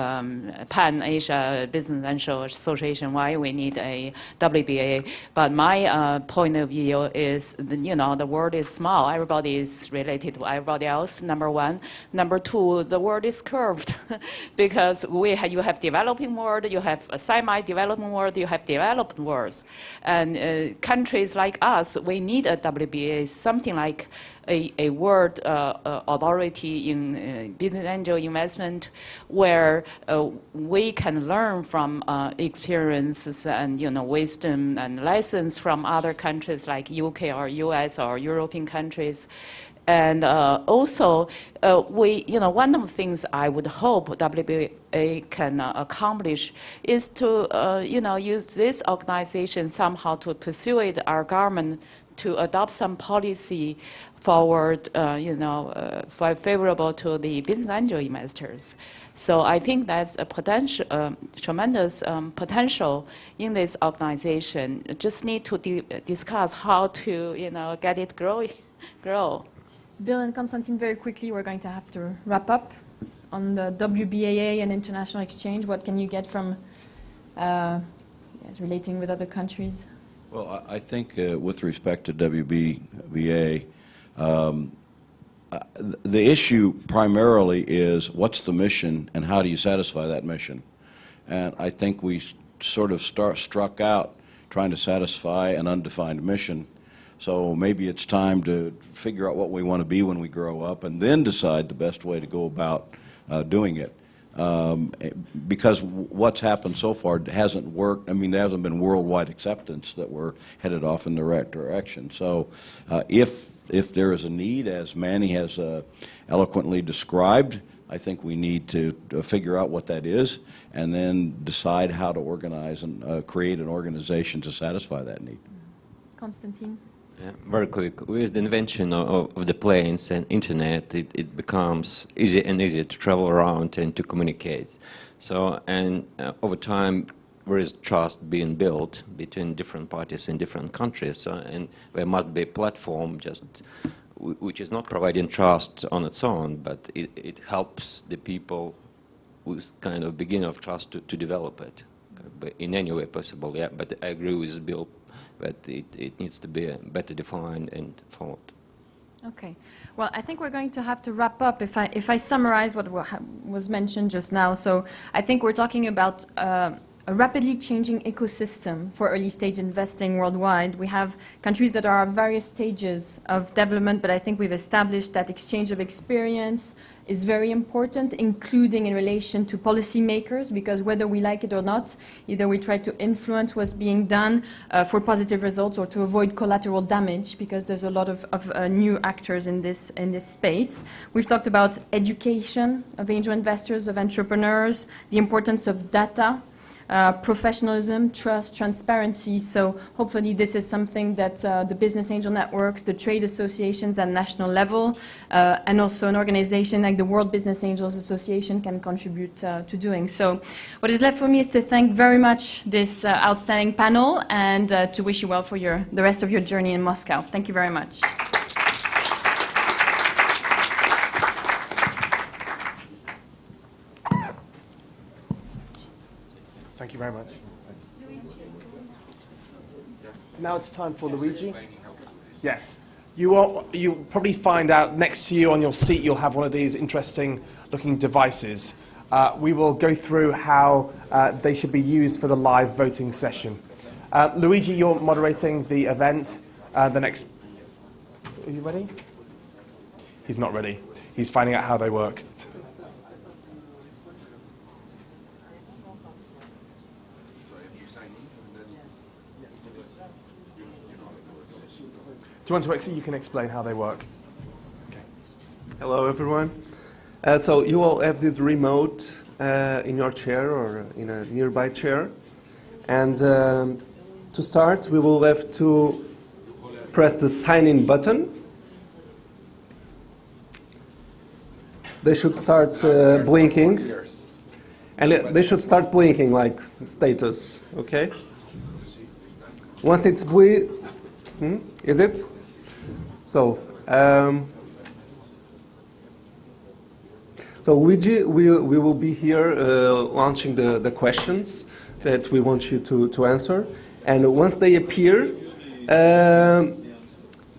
Pan-Asia Business Angel Association, why we need a WBA. But my point of view is, the world is small, everybody is related to everybody else, number one. Number two, the world is curved because you have developing world, you have a semi-developing world, you have developed worlds. And countries like us, we need a WBA, something like a world authority in business angel investment where we can learn from experiences and wisdom and lessons from other countries like UK or US or European countries. And also, one of the things I would hope WBA can accomplish is to, use this organization somehow to persuade our government to adopt some policy forward, favorable to the business angel investors. So I think that's a potential, tremendous potential in this organization. Just need to discuss how to, get it grow.
Bill and Konstantin, very quickly, we're going to have to wrap up on the WBAA and international exchange. What can you get from relating with other countries?
Well, I think with respect to WBA, the issue primarily is what's the mission and how do you satisfy that mission? And I think we sort of struck out trying to satisfy an undefined mission. So maybe it's time to figure out what we want to be when we grow up and then decide the best way to go about doing it. Because what's happened so far hasn't worked. I mean, there hasn't been worldwide acceptance that we're headed off in the right direction. So if there is a need, as Manny has eloquently described, I think we need to figure out what that is and then decide how to organize and create an organization to satisfy that need.
Konstantin?
Very quick. With the invention of the planes and internet, it becomes easier and easier to travel around and to communicate. So, and over time, there is trust being built between different parties in different countries, and there must be a platform just which is not providing trust on its own, but it helps the people with kind of beginning of trust to develop it in any way possible. Yeah, but I agree with Bill that it needs to be better defined and followed.
Okay. Well, I think we're going to have to wrap up if I summarize what was mentioned just now. So I think we're talking about a rapidly changing ecosystem for early stage investing worldwide. We have countries that are at various stages of development, but I think we've established that exchange of experience is very important, including in relation to policymakers, because whether we like it or not, either we try to influence what's being done for positive results or to avoid collateral damage, because there's a lot of new actors in this space. We've talked about education of angel investors, of entrepreneurs, the importance of data, professionalism, trust, transparency. So hopefully this is something that the business angel networks, the trade associations at national level, and also an organization like the World Business Angels Association can contribute to doing. So what is left for me is to thank very much this outstanding panel and to wish you well for the rest of your journey in Moscow. Thank you very much.
Thank you very much. Now it's time for Luigi. Yes. You'll probably find out next to you on your seat you'll have one of these interesting looking devices. We will go through how they should be used for the live voting session. Luigi, you're moderating the event. The next... Are you ready? He's not ready. He's finding out how they work. Do you want to you can explain how they work? Okay.
Hello, everyone. So you all have this remote in your chair or in a nearby chair. And to start, we will have to press the sign-in button. They should start blinking. And they should start blinking like status, okay? Once it's is it? So, Luigi, we will be here launching the questions that we want you to answer. And once they appear,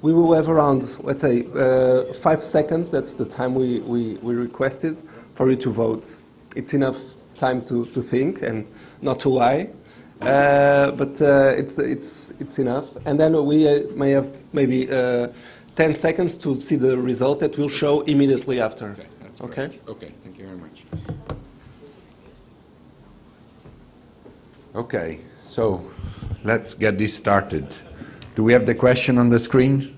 we will have around, let's say, 5 seconds. That's the time we requested for you to vote. It's enough time to think and not to lie. But it's enough. And then we may have maybe 10 seconds to see the result that will show immediately after.
Okay, that's
okay?
Great. Okay, thank you very much. Okay, so let's get this started. Do we have the question on the screen?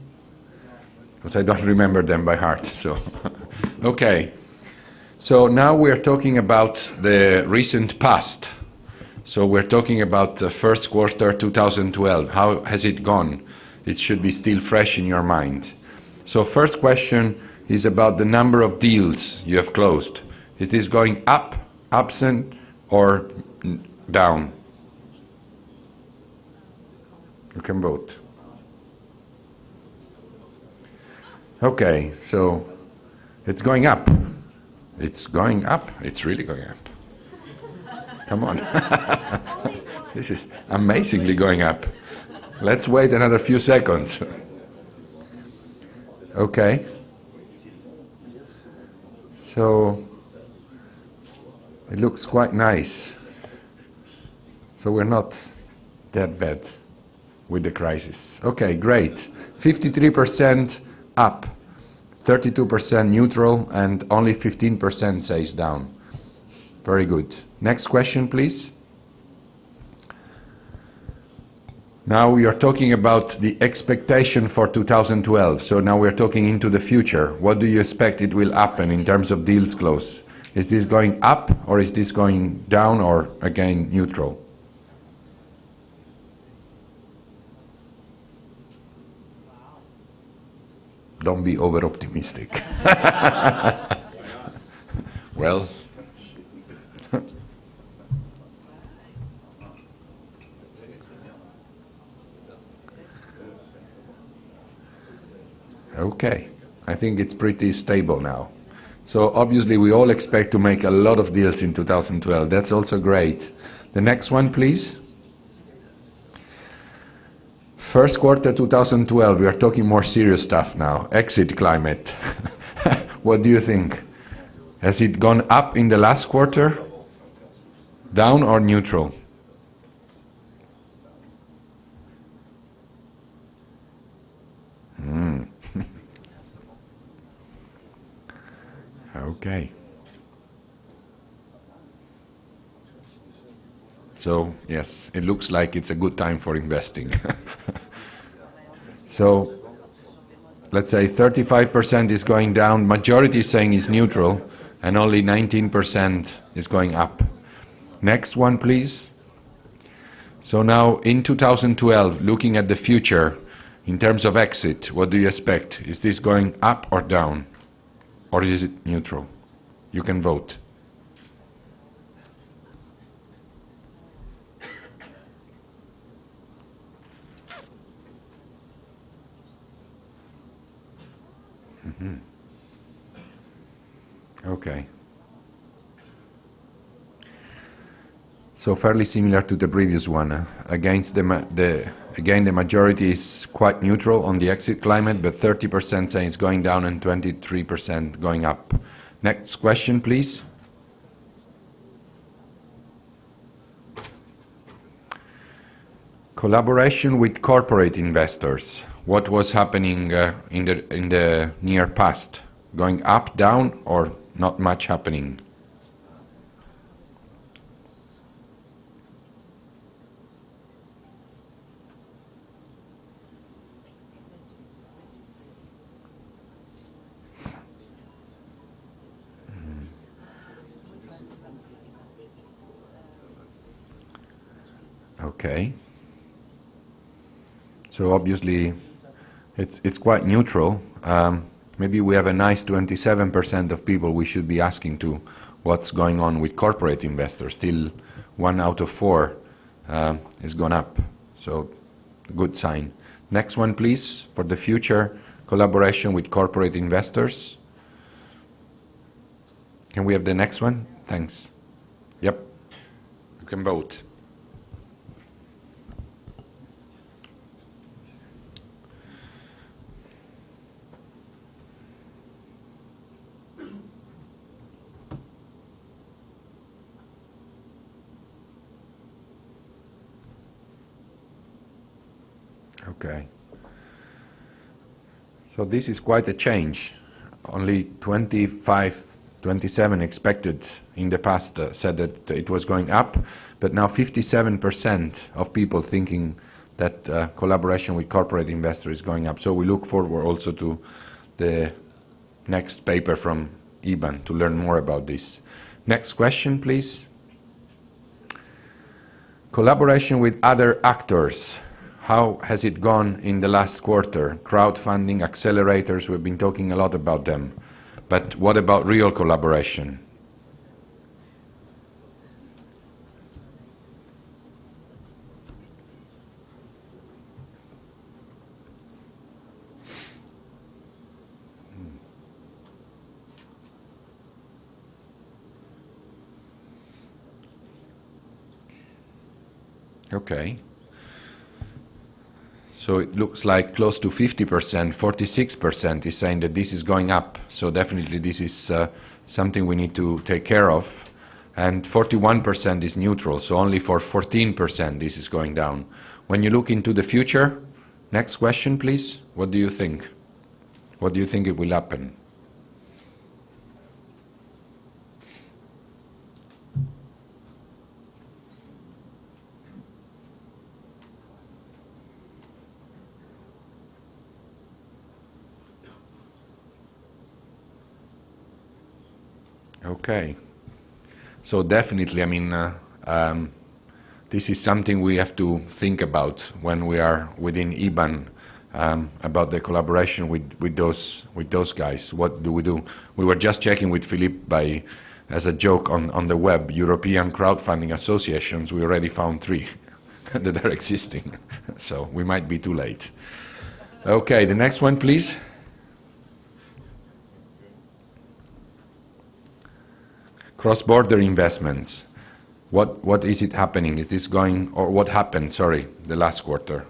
Because I don't remember them by heart, so. Okay, so now we're talking about the recent past. So we're talking about the first quarter 2012. How has it gone? It should be still fresh in your mind. So first question is about the number of deals you have closed. Is this going up, absent, or down? You can vote. Okay, so it's going up. It's going up. It's really going up. Come on. This is amazingly going up. Let's wait another few seconds. Okay. So it looks quite nice. So we're not that bad with the crisis. Okay, great. 53% up, 32% neutral, and only 15% says down. Very good. Next question, please. Now we are talking about the expectation for 2012. So now we're talking into the future. What do you expect it will happen in terms of deals close? Is this going up, or is this going down, or again neutral? Don't be over-optimistic. Well, okay. I think it's pretty stable now. So obviously we all expect to make a lot of deals in 2012. That's also great. The next one, please. First quarter 2012, we are talking more serious stuff now. Exit climate. What do you think? Has it gone up in the last quarter? Down or neutral? Okay. So, yes, it looks like it's a good time for investing. So, let's say 35% is going down, majority is saying it's neutral, and only 19% is going up. Next one, please. So now, in 2012, looking at the future, in terms of exit, what do you expect? Is this going up or down? Or is it neutral? You can vote. Okay. So fairly similar to the previous one. Against again, the majority is quite neutral on the exit climate, but 30% saying it's going down and 23% going up. Next question, please. Collaboration with corporate investors. What was happening in the near past? Going up, down, or not much happening? Okay. So obviously, it's quite neutral. Maybe we have a nice 27% of people we should be asking to what's going on with corporate investors. Still, 1 out of 4 has gone up. So, good sign. Next one, please, for the future collaboration with corporate investors. Can we have the next one? Thanks. Yep. You can vote. Okay. So this is quite a change. Only 25, 27 expected in the past said that it was going up, but now 57% of people thinking that collaboration with corporate investors is going up. So we look forward also to the next paper from IBAN to learn more about this. Next question, please. Collaboration with other actors. How has it gone in the last quarter? Crowdfunding, accelerators, we've been talking a lot about them. But what about real collaboration? Okay. So it looks like close to 50%, 46% is saying that this is going up. So definitely this is something we need to take care of. And 41% is neutral, so only for 14% this is going down. When you look into the future, next question please, what do you think? What do you think it will happen? Okay. So definitely, I mean, this is something we have to think about when we are within IBAN about the collaboration with those guys. What do we do? We were just checking with Philippe as a joke on the web, European crowdfunding associations. We already found 3 that are existing, so we might be too late. Okay, the next one, please. Cross-border investments. What is it happening? Is this going, or what happened, sorry, the last quarter?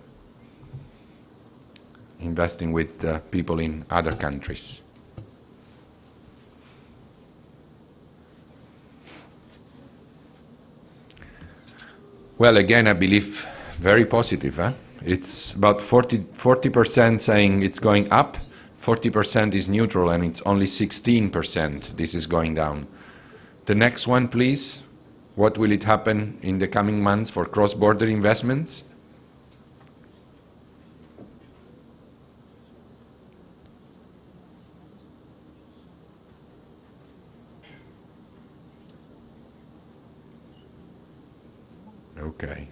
Investing with people in other countries. Well, again, I believe very positive. It's about 40% saying it's going up, 40% is neutral, and it's only 16% this is going down. The next one, please. What will it happen in the coming months for cross-border investments? Okay.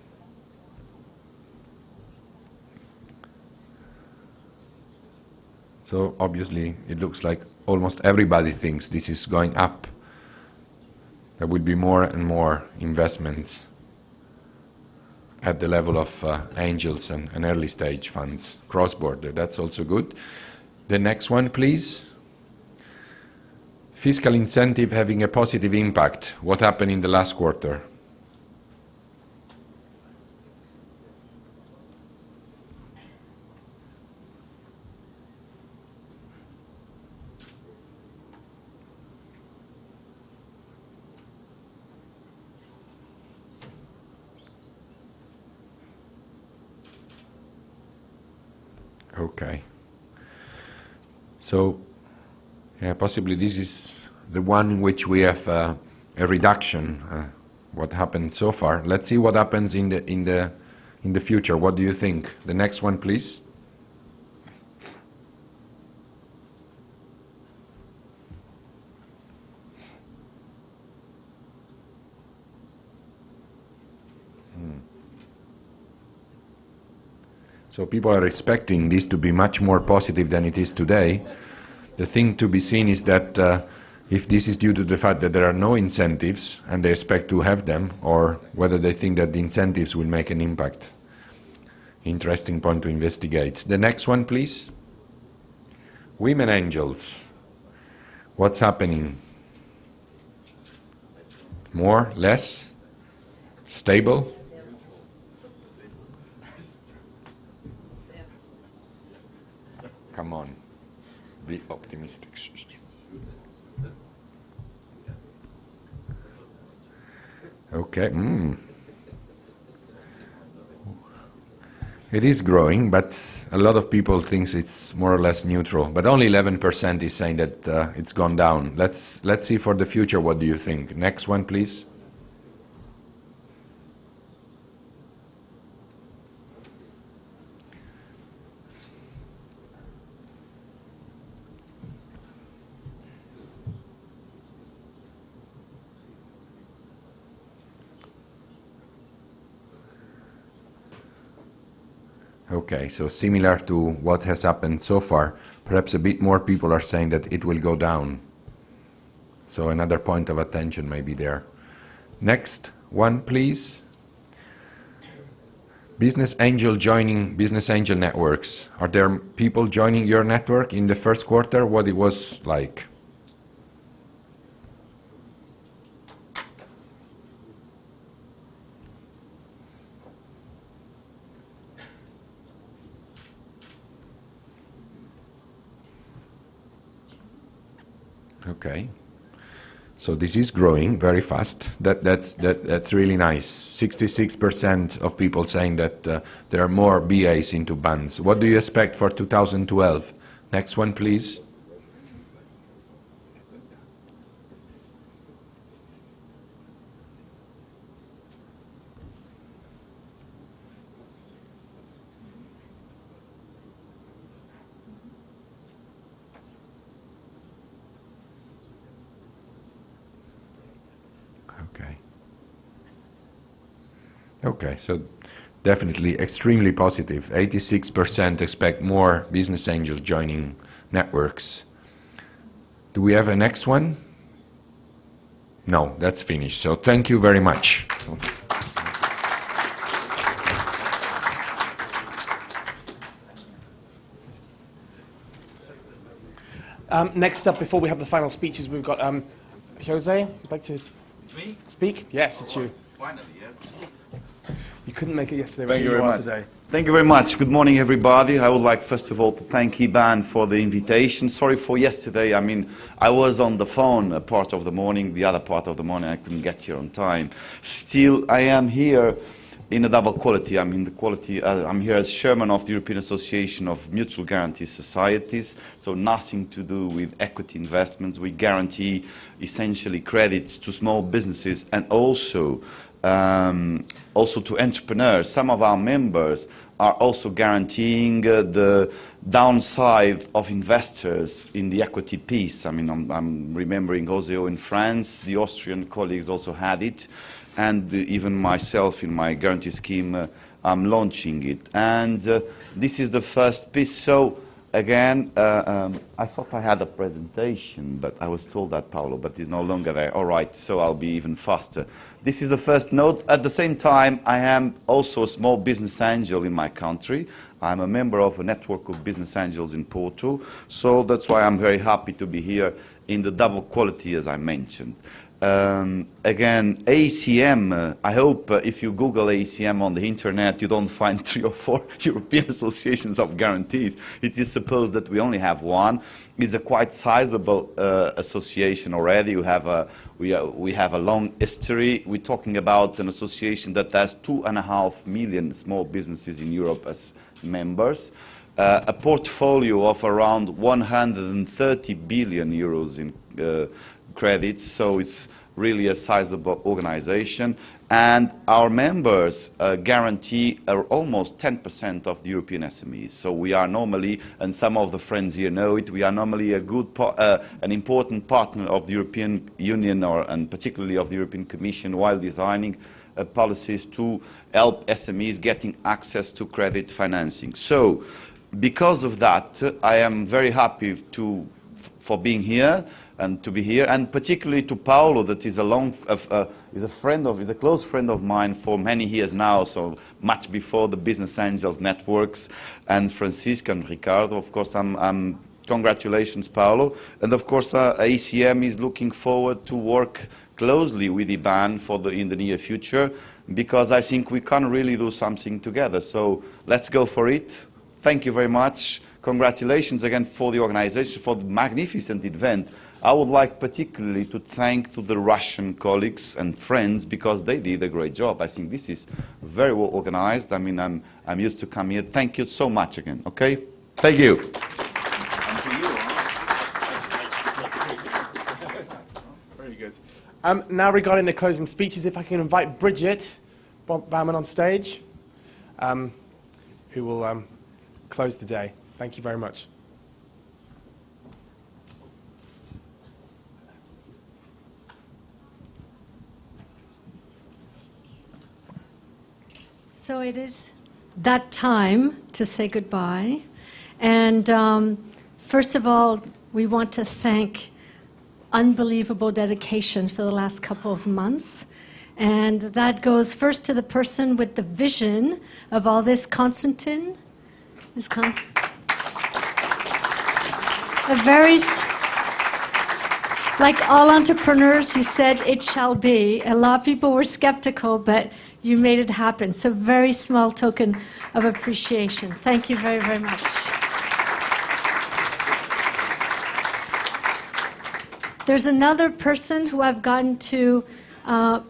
So obviously it looks like almost everybody thinks this is going up. There will be more and more investments at the level of angels and early stage funds, cross-border. That's also good. The next one, please. Fiscal incentive having a positive impact. What happened in the last quarter? Okay. So, yeah, possibly this is the one in which we have a reduction. What happened so far? Let's see what happens in the future. What do you think? The next one, please. So people are expecting this to be much more positive than it is today. The thing to be seen is that if this is due to the fact that there are no incentives and they expect to have them, or whether they think that the incentives will make an impact. Interesting point to investigate. The next one, please. Women angels. What's happening? More? Less? Stable? Come on, be optimistic. Okay. It is growing, but a lot of people think it's more or less neutral. But only 11% is saying that it's gone down. Let's see for the future. What do you think? Next one, please. Okay, so similar to what has happened so far, perhaps a bit more people are saying that it will go down. So another point of attention may be there. Next one, please. Business angel joining business angel networks. Are there people joining your network in the first quarter? What it was like? Okay, so this is growing very fast. That's really nice. 66% of people saying that there are more BAs into bands. What do you expect for 2012? Next one, please. Okay, so definitely extremely positive. 86% expect more business angels joining networks. Do we have a next one? No, that's finished. So thank you very much.
Next up, before we have the final speeches, we've got Jose. Would like to speak? Yes, it's you.
Finally, yes.
You couldn't make it yesterday.
Thank you
but
very much.
Today.
Thank you very much. Good morning, everybody. I would like, first of all, to thank IBAN for the invitation. Sorry for yesterday. I mean, I was on the phone a part of the morning. The other part of the morning, I couldn't get here on time. Still, I am here in a double quality. I'm in the quality. I'm here as chairman of the European Association of Mutual Guarantee Societies. So nothing to do with equity investments. We guarantee essentially credits to small businesses and also to entrepreneurs. Some of our members are also guaranteeing the downside of investors in the equity piece. I mean, I'm remembering Oseo in France. The Austrian colleagues also had it. And even myself in my guarantee scheme, I'm launching it. And this is the first piece. So again, I thought I had a presentation, but I was told that, Paolo, but it's no longer there. All right, so I'll be even faster. This is the first note. At the same time, I am also a small business angel in my country. I'm a member of a network of business angels in Porto. So that's why I'm very happy to be here in the double quality, as I mentioned. Again, ACM, I hope if you Google ACM on the internet, you don't find 3 or 4 European associations of guarantees. It is supposed that we only have one. It's a quite sizable association already. We have a long history. We're talking about an association that has 2.5 million small businesses in Europe as members. A portfolio of around 130 billion euros in credits, so it's really a sizable organization. And our members guarantee almost 10% of the European SMEs. So we are normally, and some of the friends here know it, we are normally a good, an important partner of the European Union and particularly of the European Commission while designing policies to help SMEs getting access to credit financing. So because of that, I am very happy for being here and to be here, and particularly to Paolo, that is a close friend of mine for many years now, so much before the Business Angels networks, and Francisco and Ricardo. Of course, congratulations, Paolo, and of course, ACM is looking forward to work closely with IBAN in the near future, because I think we can really do something together. So let's go for it. Thank you very much. Congratulations again for the organization, for the magnificent event. I would like particularly to thank the Russian colleagues and friends because they did a great job. I think this is very well organized. I mean, I'm used to come here. Thank you so much again, okay? Thank you.
Very good. Now regarding the closing speeches, if I can invite Bridget Baumann on stage, who will close the day. Thank you very much.
So it is that time to say goodbye. And first of all, we want to thank unbelievable dedication for the last couple of months. And that goes first to the person with the vision of all this, Konstantin. Like all entrepreneurs, you said it shall be. A lot of people were skeptical, but you made it happen. So very small token of appreciation. Thank you very, very much. There's another person who I've gotten to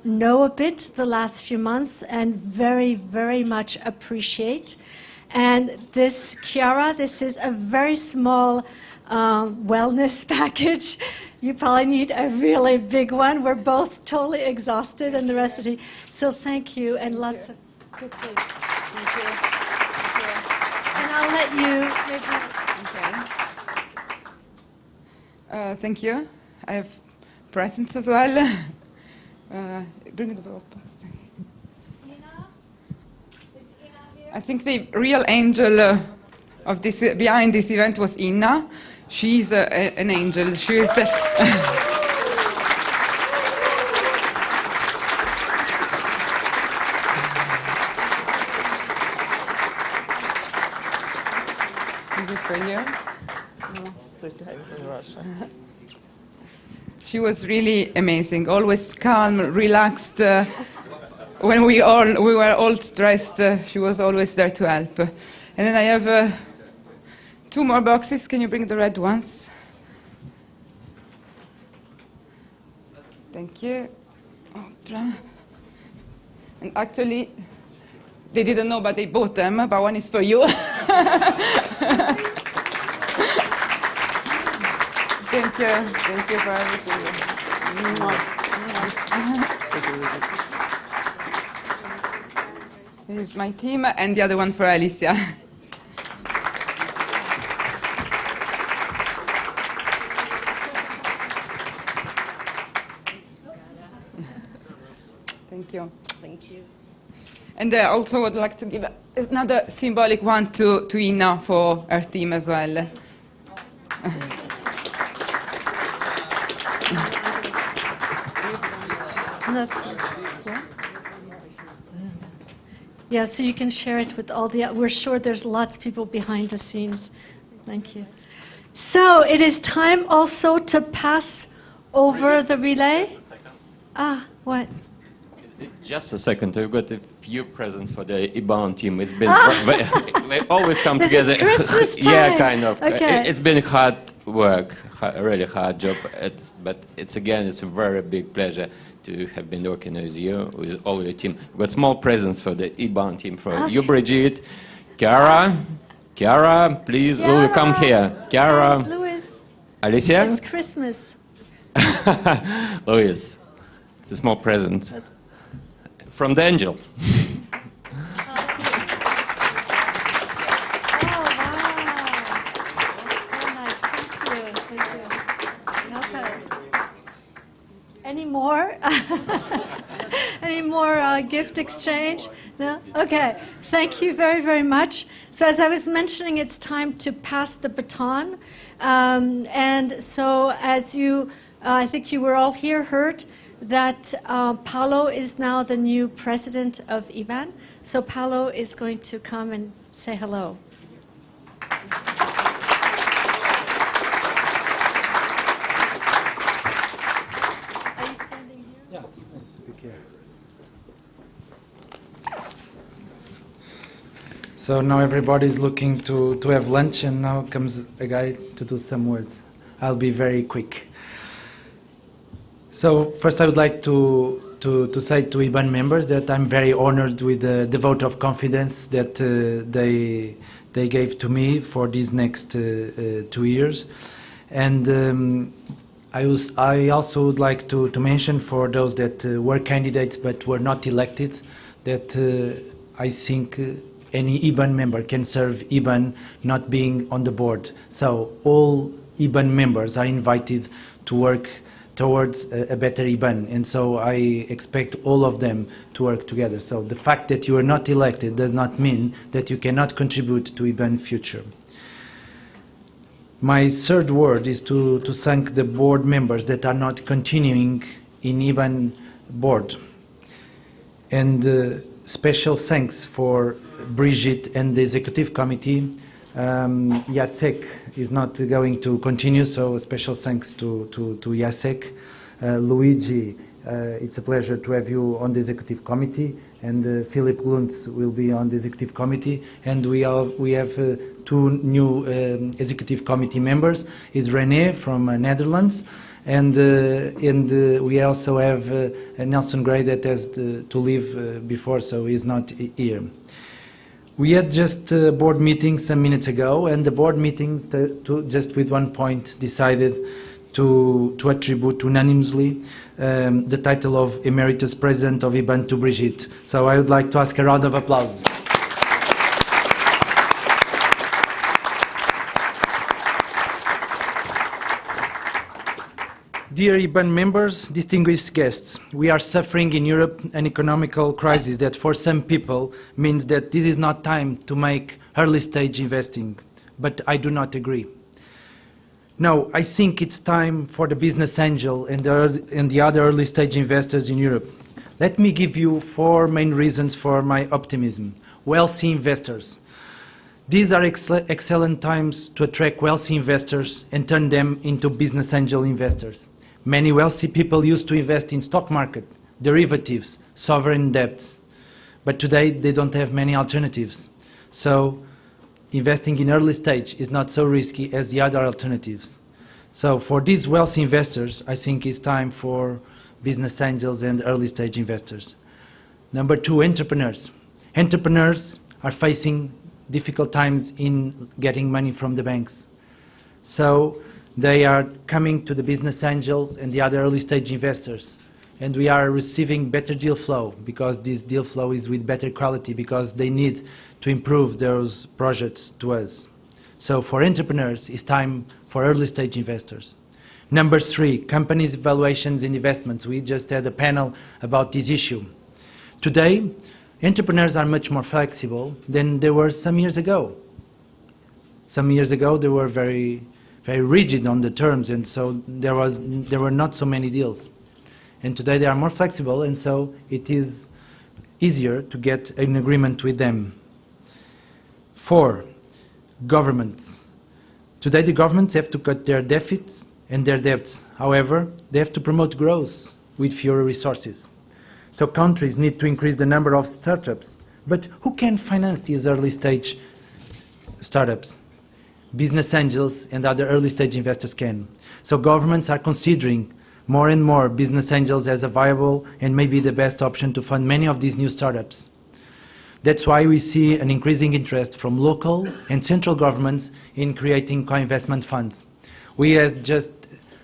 know a bit the last few months and very, very much appreciate. And this, Chiara, this is a very small wellness package. You probably need a really big one. We're both totally exhausted and the rest of the team. So thank you and lots of good things. Thank you. And I'll let you maybe.
Thank you. I have presents as well. Bring the belt. I think the real angel of this behind this event was Inna. She's an angel. She is. Is this for you? No, 3 times in Russia. She was really amazing. Always calm, relaxed. When we were all stressed, she was always there to help. And then I have 2 more boxes. Can you bring the red ones? Thank you. Opla. And actually, they didn't know, but they bought them. But one is for you. Thank you. Thank you for everything. This is my team, and the other one for Alicia. Thank you.
Thank you.
And I also would like to give another symbolic one to Inna for her team as well.
That's yeah, so you can share it with all the, we're sure there's lots of people behind the scenes. Thank you. So it is time also to pass over the relay. Ah, what?
Just a second, we've got a few presents for the IBAN team. It's been, they always come
This
together.
is Christmas time.
Yeah, kind of.
Okay.
It's been hard work, a really hard job. But it's a very big pleasure to have been working with you, with all your team. We've got small presents for the IBAN team, for you, Brigitte, Chiara, please, will you come here? Chiara,
Louis.
Alicia?
It's Christmas.
Louis, it's a small present. From the angels.
Any more? Any more gift exchange? No? Okay. Thank you very, very much. So as I was mentioning, it's time to pass the baton. And so as you, I think you were all here, heard that Paolo is now the new president of IBAN. So Paolo is going to come and say hello.
So now everybody's looking to have lunch, and now comes a guy to do some words. I'll be very quick. So first I would like to say to IBAN members that I'm very honored with the vote of confidence that they gave to me for these next 2 years. And I also would like to mention for those that were candidates but were not elected that I think any IBAN member can serve IBAN not being on the board. So all IBAN members are invited to work towards a better IBAN, and so I expect all of them to work together. So the fact that you are not elected does not mean that you cannot contribute to IBAN future. My third word is to thank the board members that are not continuing in IBAN board. And special thanks for Brigitte and the executive committee. Jacek is not going to continue, so a special thanks to Jacek. Luigi, it's a pleasure to have you on the executive committee, and Philip Gluntz will be on the executive committee. And we have 2 new executive committee members, is René from Netherlands, and we also have Nelson Gray that has to leave before, so he's not here. We had just a board meeting some minutes ago, and the board meeting, just with one point, decided to attribute unanimously the title of Emeritus President of IBAN to Brigitte. So I would like to ask a round of applause. Dear IBAN members, distinguished guests, we are suffering in Europe an economical crisis that for some people means that this is not time to make early stage investing, but I do not agree. No, I think it's time for the business angel and the other early stage investors in Europe. Let me give you 4 main reasons for my optimism. Wealthy investors. These are excellent times to attract wealthy investors and turn them into business angel investors. Many wealthy people used to invest in stock market, derivatives, sovereign debts, but today they don't have many alternatives. So investing in early stage is not so risky as the other alternatives. So for these wealthy investors, I think it's time for business angels and early stage investors. Number 2, entrepreneurs. Entrepreneurs are facing difficult times in getting money from the banks. So they are coming to the business angels and the other early stage investors. And we are receiving better deal flow because this deal flow is with better quality because they need to improve those projects to us. So for entrepreneurs, it's time for early stage investors. Number 3, companies' valuations and investments. We just had a panel about this issue. Today, entrepreneurs are much more flexible than they were some years ago. Some years ago, they were very rigid on the terms, and so there were not so many deals. And today they are more flexible, and so it is easier to get an agreement with them. 4, governments. Today the governments have to cut their deficits and their debts. However, they have to promote growth with fewer resources. So countries need to increase the number of startups. But who can finance these early stage startups? Business angels and other early stage investors can. So governments are considering more and more business angels as a viable and maybe the best option to fund many of these new startups. That's why we see an increasing interest from local and central governments in creating co-investment funds. We had just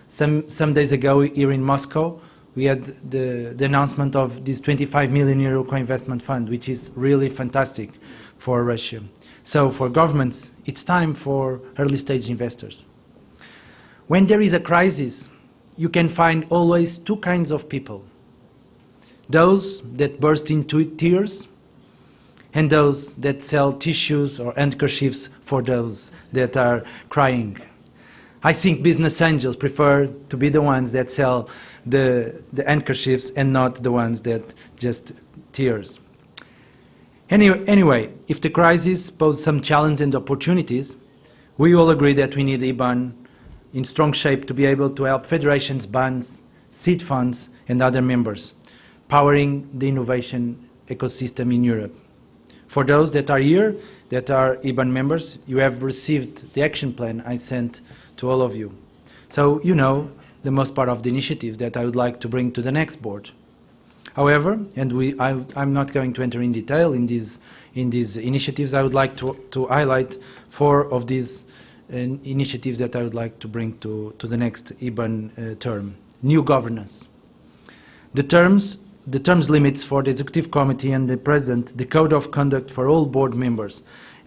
some days ago here in Moscow, we had the announcement of this 25 million euro co-investment fund, which is really fantastic for Russia. So for governments, it's time for early stage investors. When there is a crisis, you can find always 2 kinds of people. Those that burst into tears and those that sell tissues or handkerchiefs for those that are crying. I think business angels prefer to be the ones that sell the handkerchiefs and not the ones that just tears. Anyway, if the crisis poses some challenges and opportunities, we all agree that we need IBAN in strong shape to be able to help federations, banks, seed funds, and other members, powering the innovation ecosystem in Europe. For those that are here, that are IBAN members, you have received the action plan I sent to all of you. So you know the most part of the initiatives that I would like to bring to the next board. However, and I'm not going to enter in detail in these initiatives, I would like to highlight 4 of these initiatives that I would like to bring to the next IBAN term. New governance. The terms limits for the Executive Committee and the President, the Code of Conduct for all board members,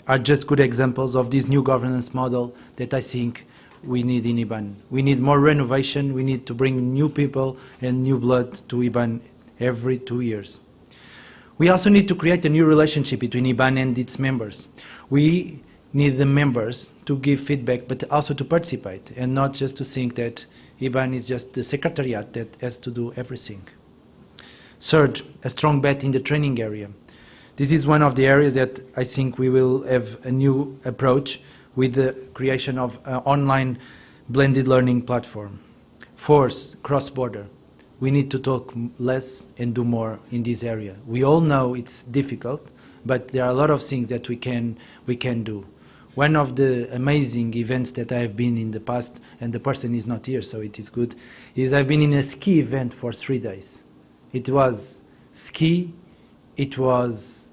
are just good examples of this new governance model that I think we need in IBAN. We need more renovation, we need to bring new people and new blood to IBAN every 2 years. We also need to create a new relationship between IBAN and its members. We need the members to give feedback, but also to participate, and not just to think that IBAN is just the secretariat that has to do everything. Third, a strong bet in the training area. This is one of the areas that I think we will have a new approach with the creation of an online blended learning platform. Fourth, cross-border. We need to talk less and do more in this area. We all know it's difficult, but there are a lot of things that we can do. One of the amazing events that I have been in the past, and the person is not here, so it is good, is I've been in a ski event for 3 days. It was ski, it was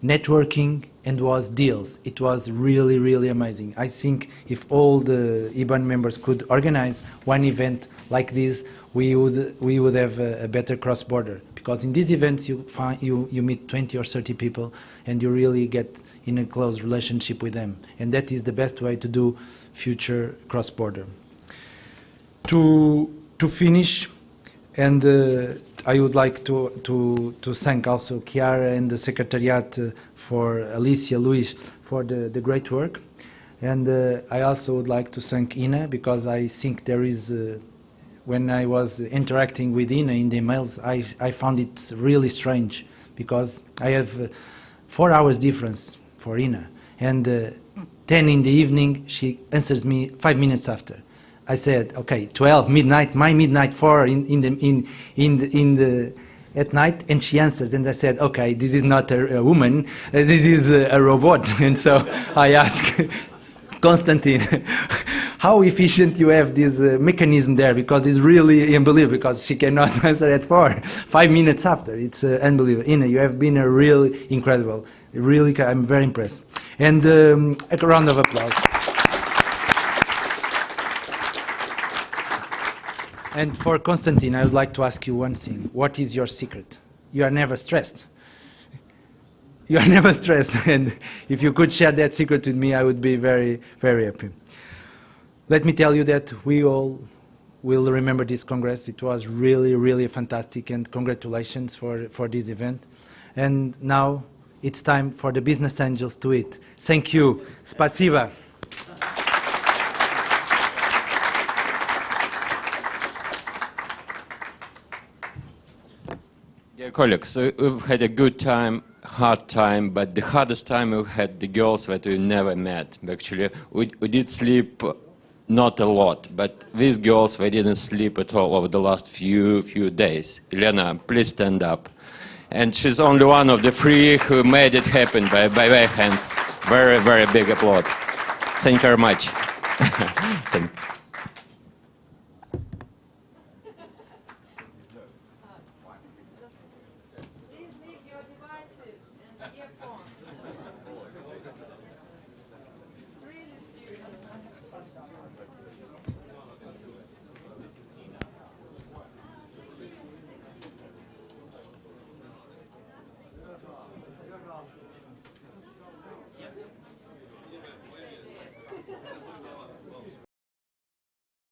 networking, and was deals. It was really, really amazing. I think if all the IBAN members could organize one event like this, we would have a better cross-border. Because in these events you meet 20 or 30 people and you really get in a close relationship with them. And that is the best way to do future cross-border. To to finish, and I would like to thank also Chiara and the Secretariat for Alicia, Luis, for the great work. And I also would like to thank Ina, because I think there is, when I was interacting with Ina in the emails, I found it really strange, because I have 4 hours difference for Ina. And 10 in the evening, she answers me 5 minutes after. I said, okay, 12 midnight, my midnight 4 at night, and she answers, and I said, okay, this is not a woman, this is a robot. And so I asked Konstantin, how efficient you have this mechanism there, because it's really unbelievable, because she cannot answer at 5 minutes after. It's unbelievable. Ina, you have been really incredible. Really, I'm very impressed. And a round of applause. And for Konstantin, I would like to ask you one thing. What is your secret? You are never stressed. You are never stressed. And if you could share that secret with me, I would be very, very happy. Let me tell you that we all will remember this Congress. It was really, really fantastic, and congratulations for this event. And now it's time for the business angels to eat. Thank you. Spasiba.
Dear colleagues, we've had a good time, hard time, but the hardest time we had the girls that we never met. Actually, we did sleep not a lot, but these girls, they didn't sleep at all over the last few days. Elena, please stand up. And she's only one of the 3 who made it happen by their hands. Very, very big applause. Thank you very much. Thank you.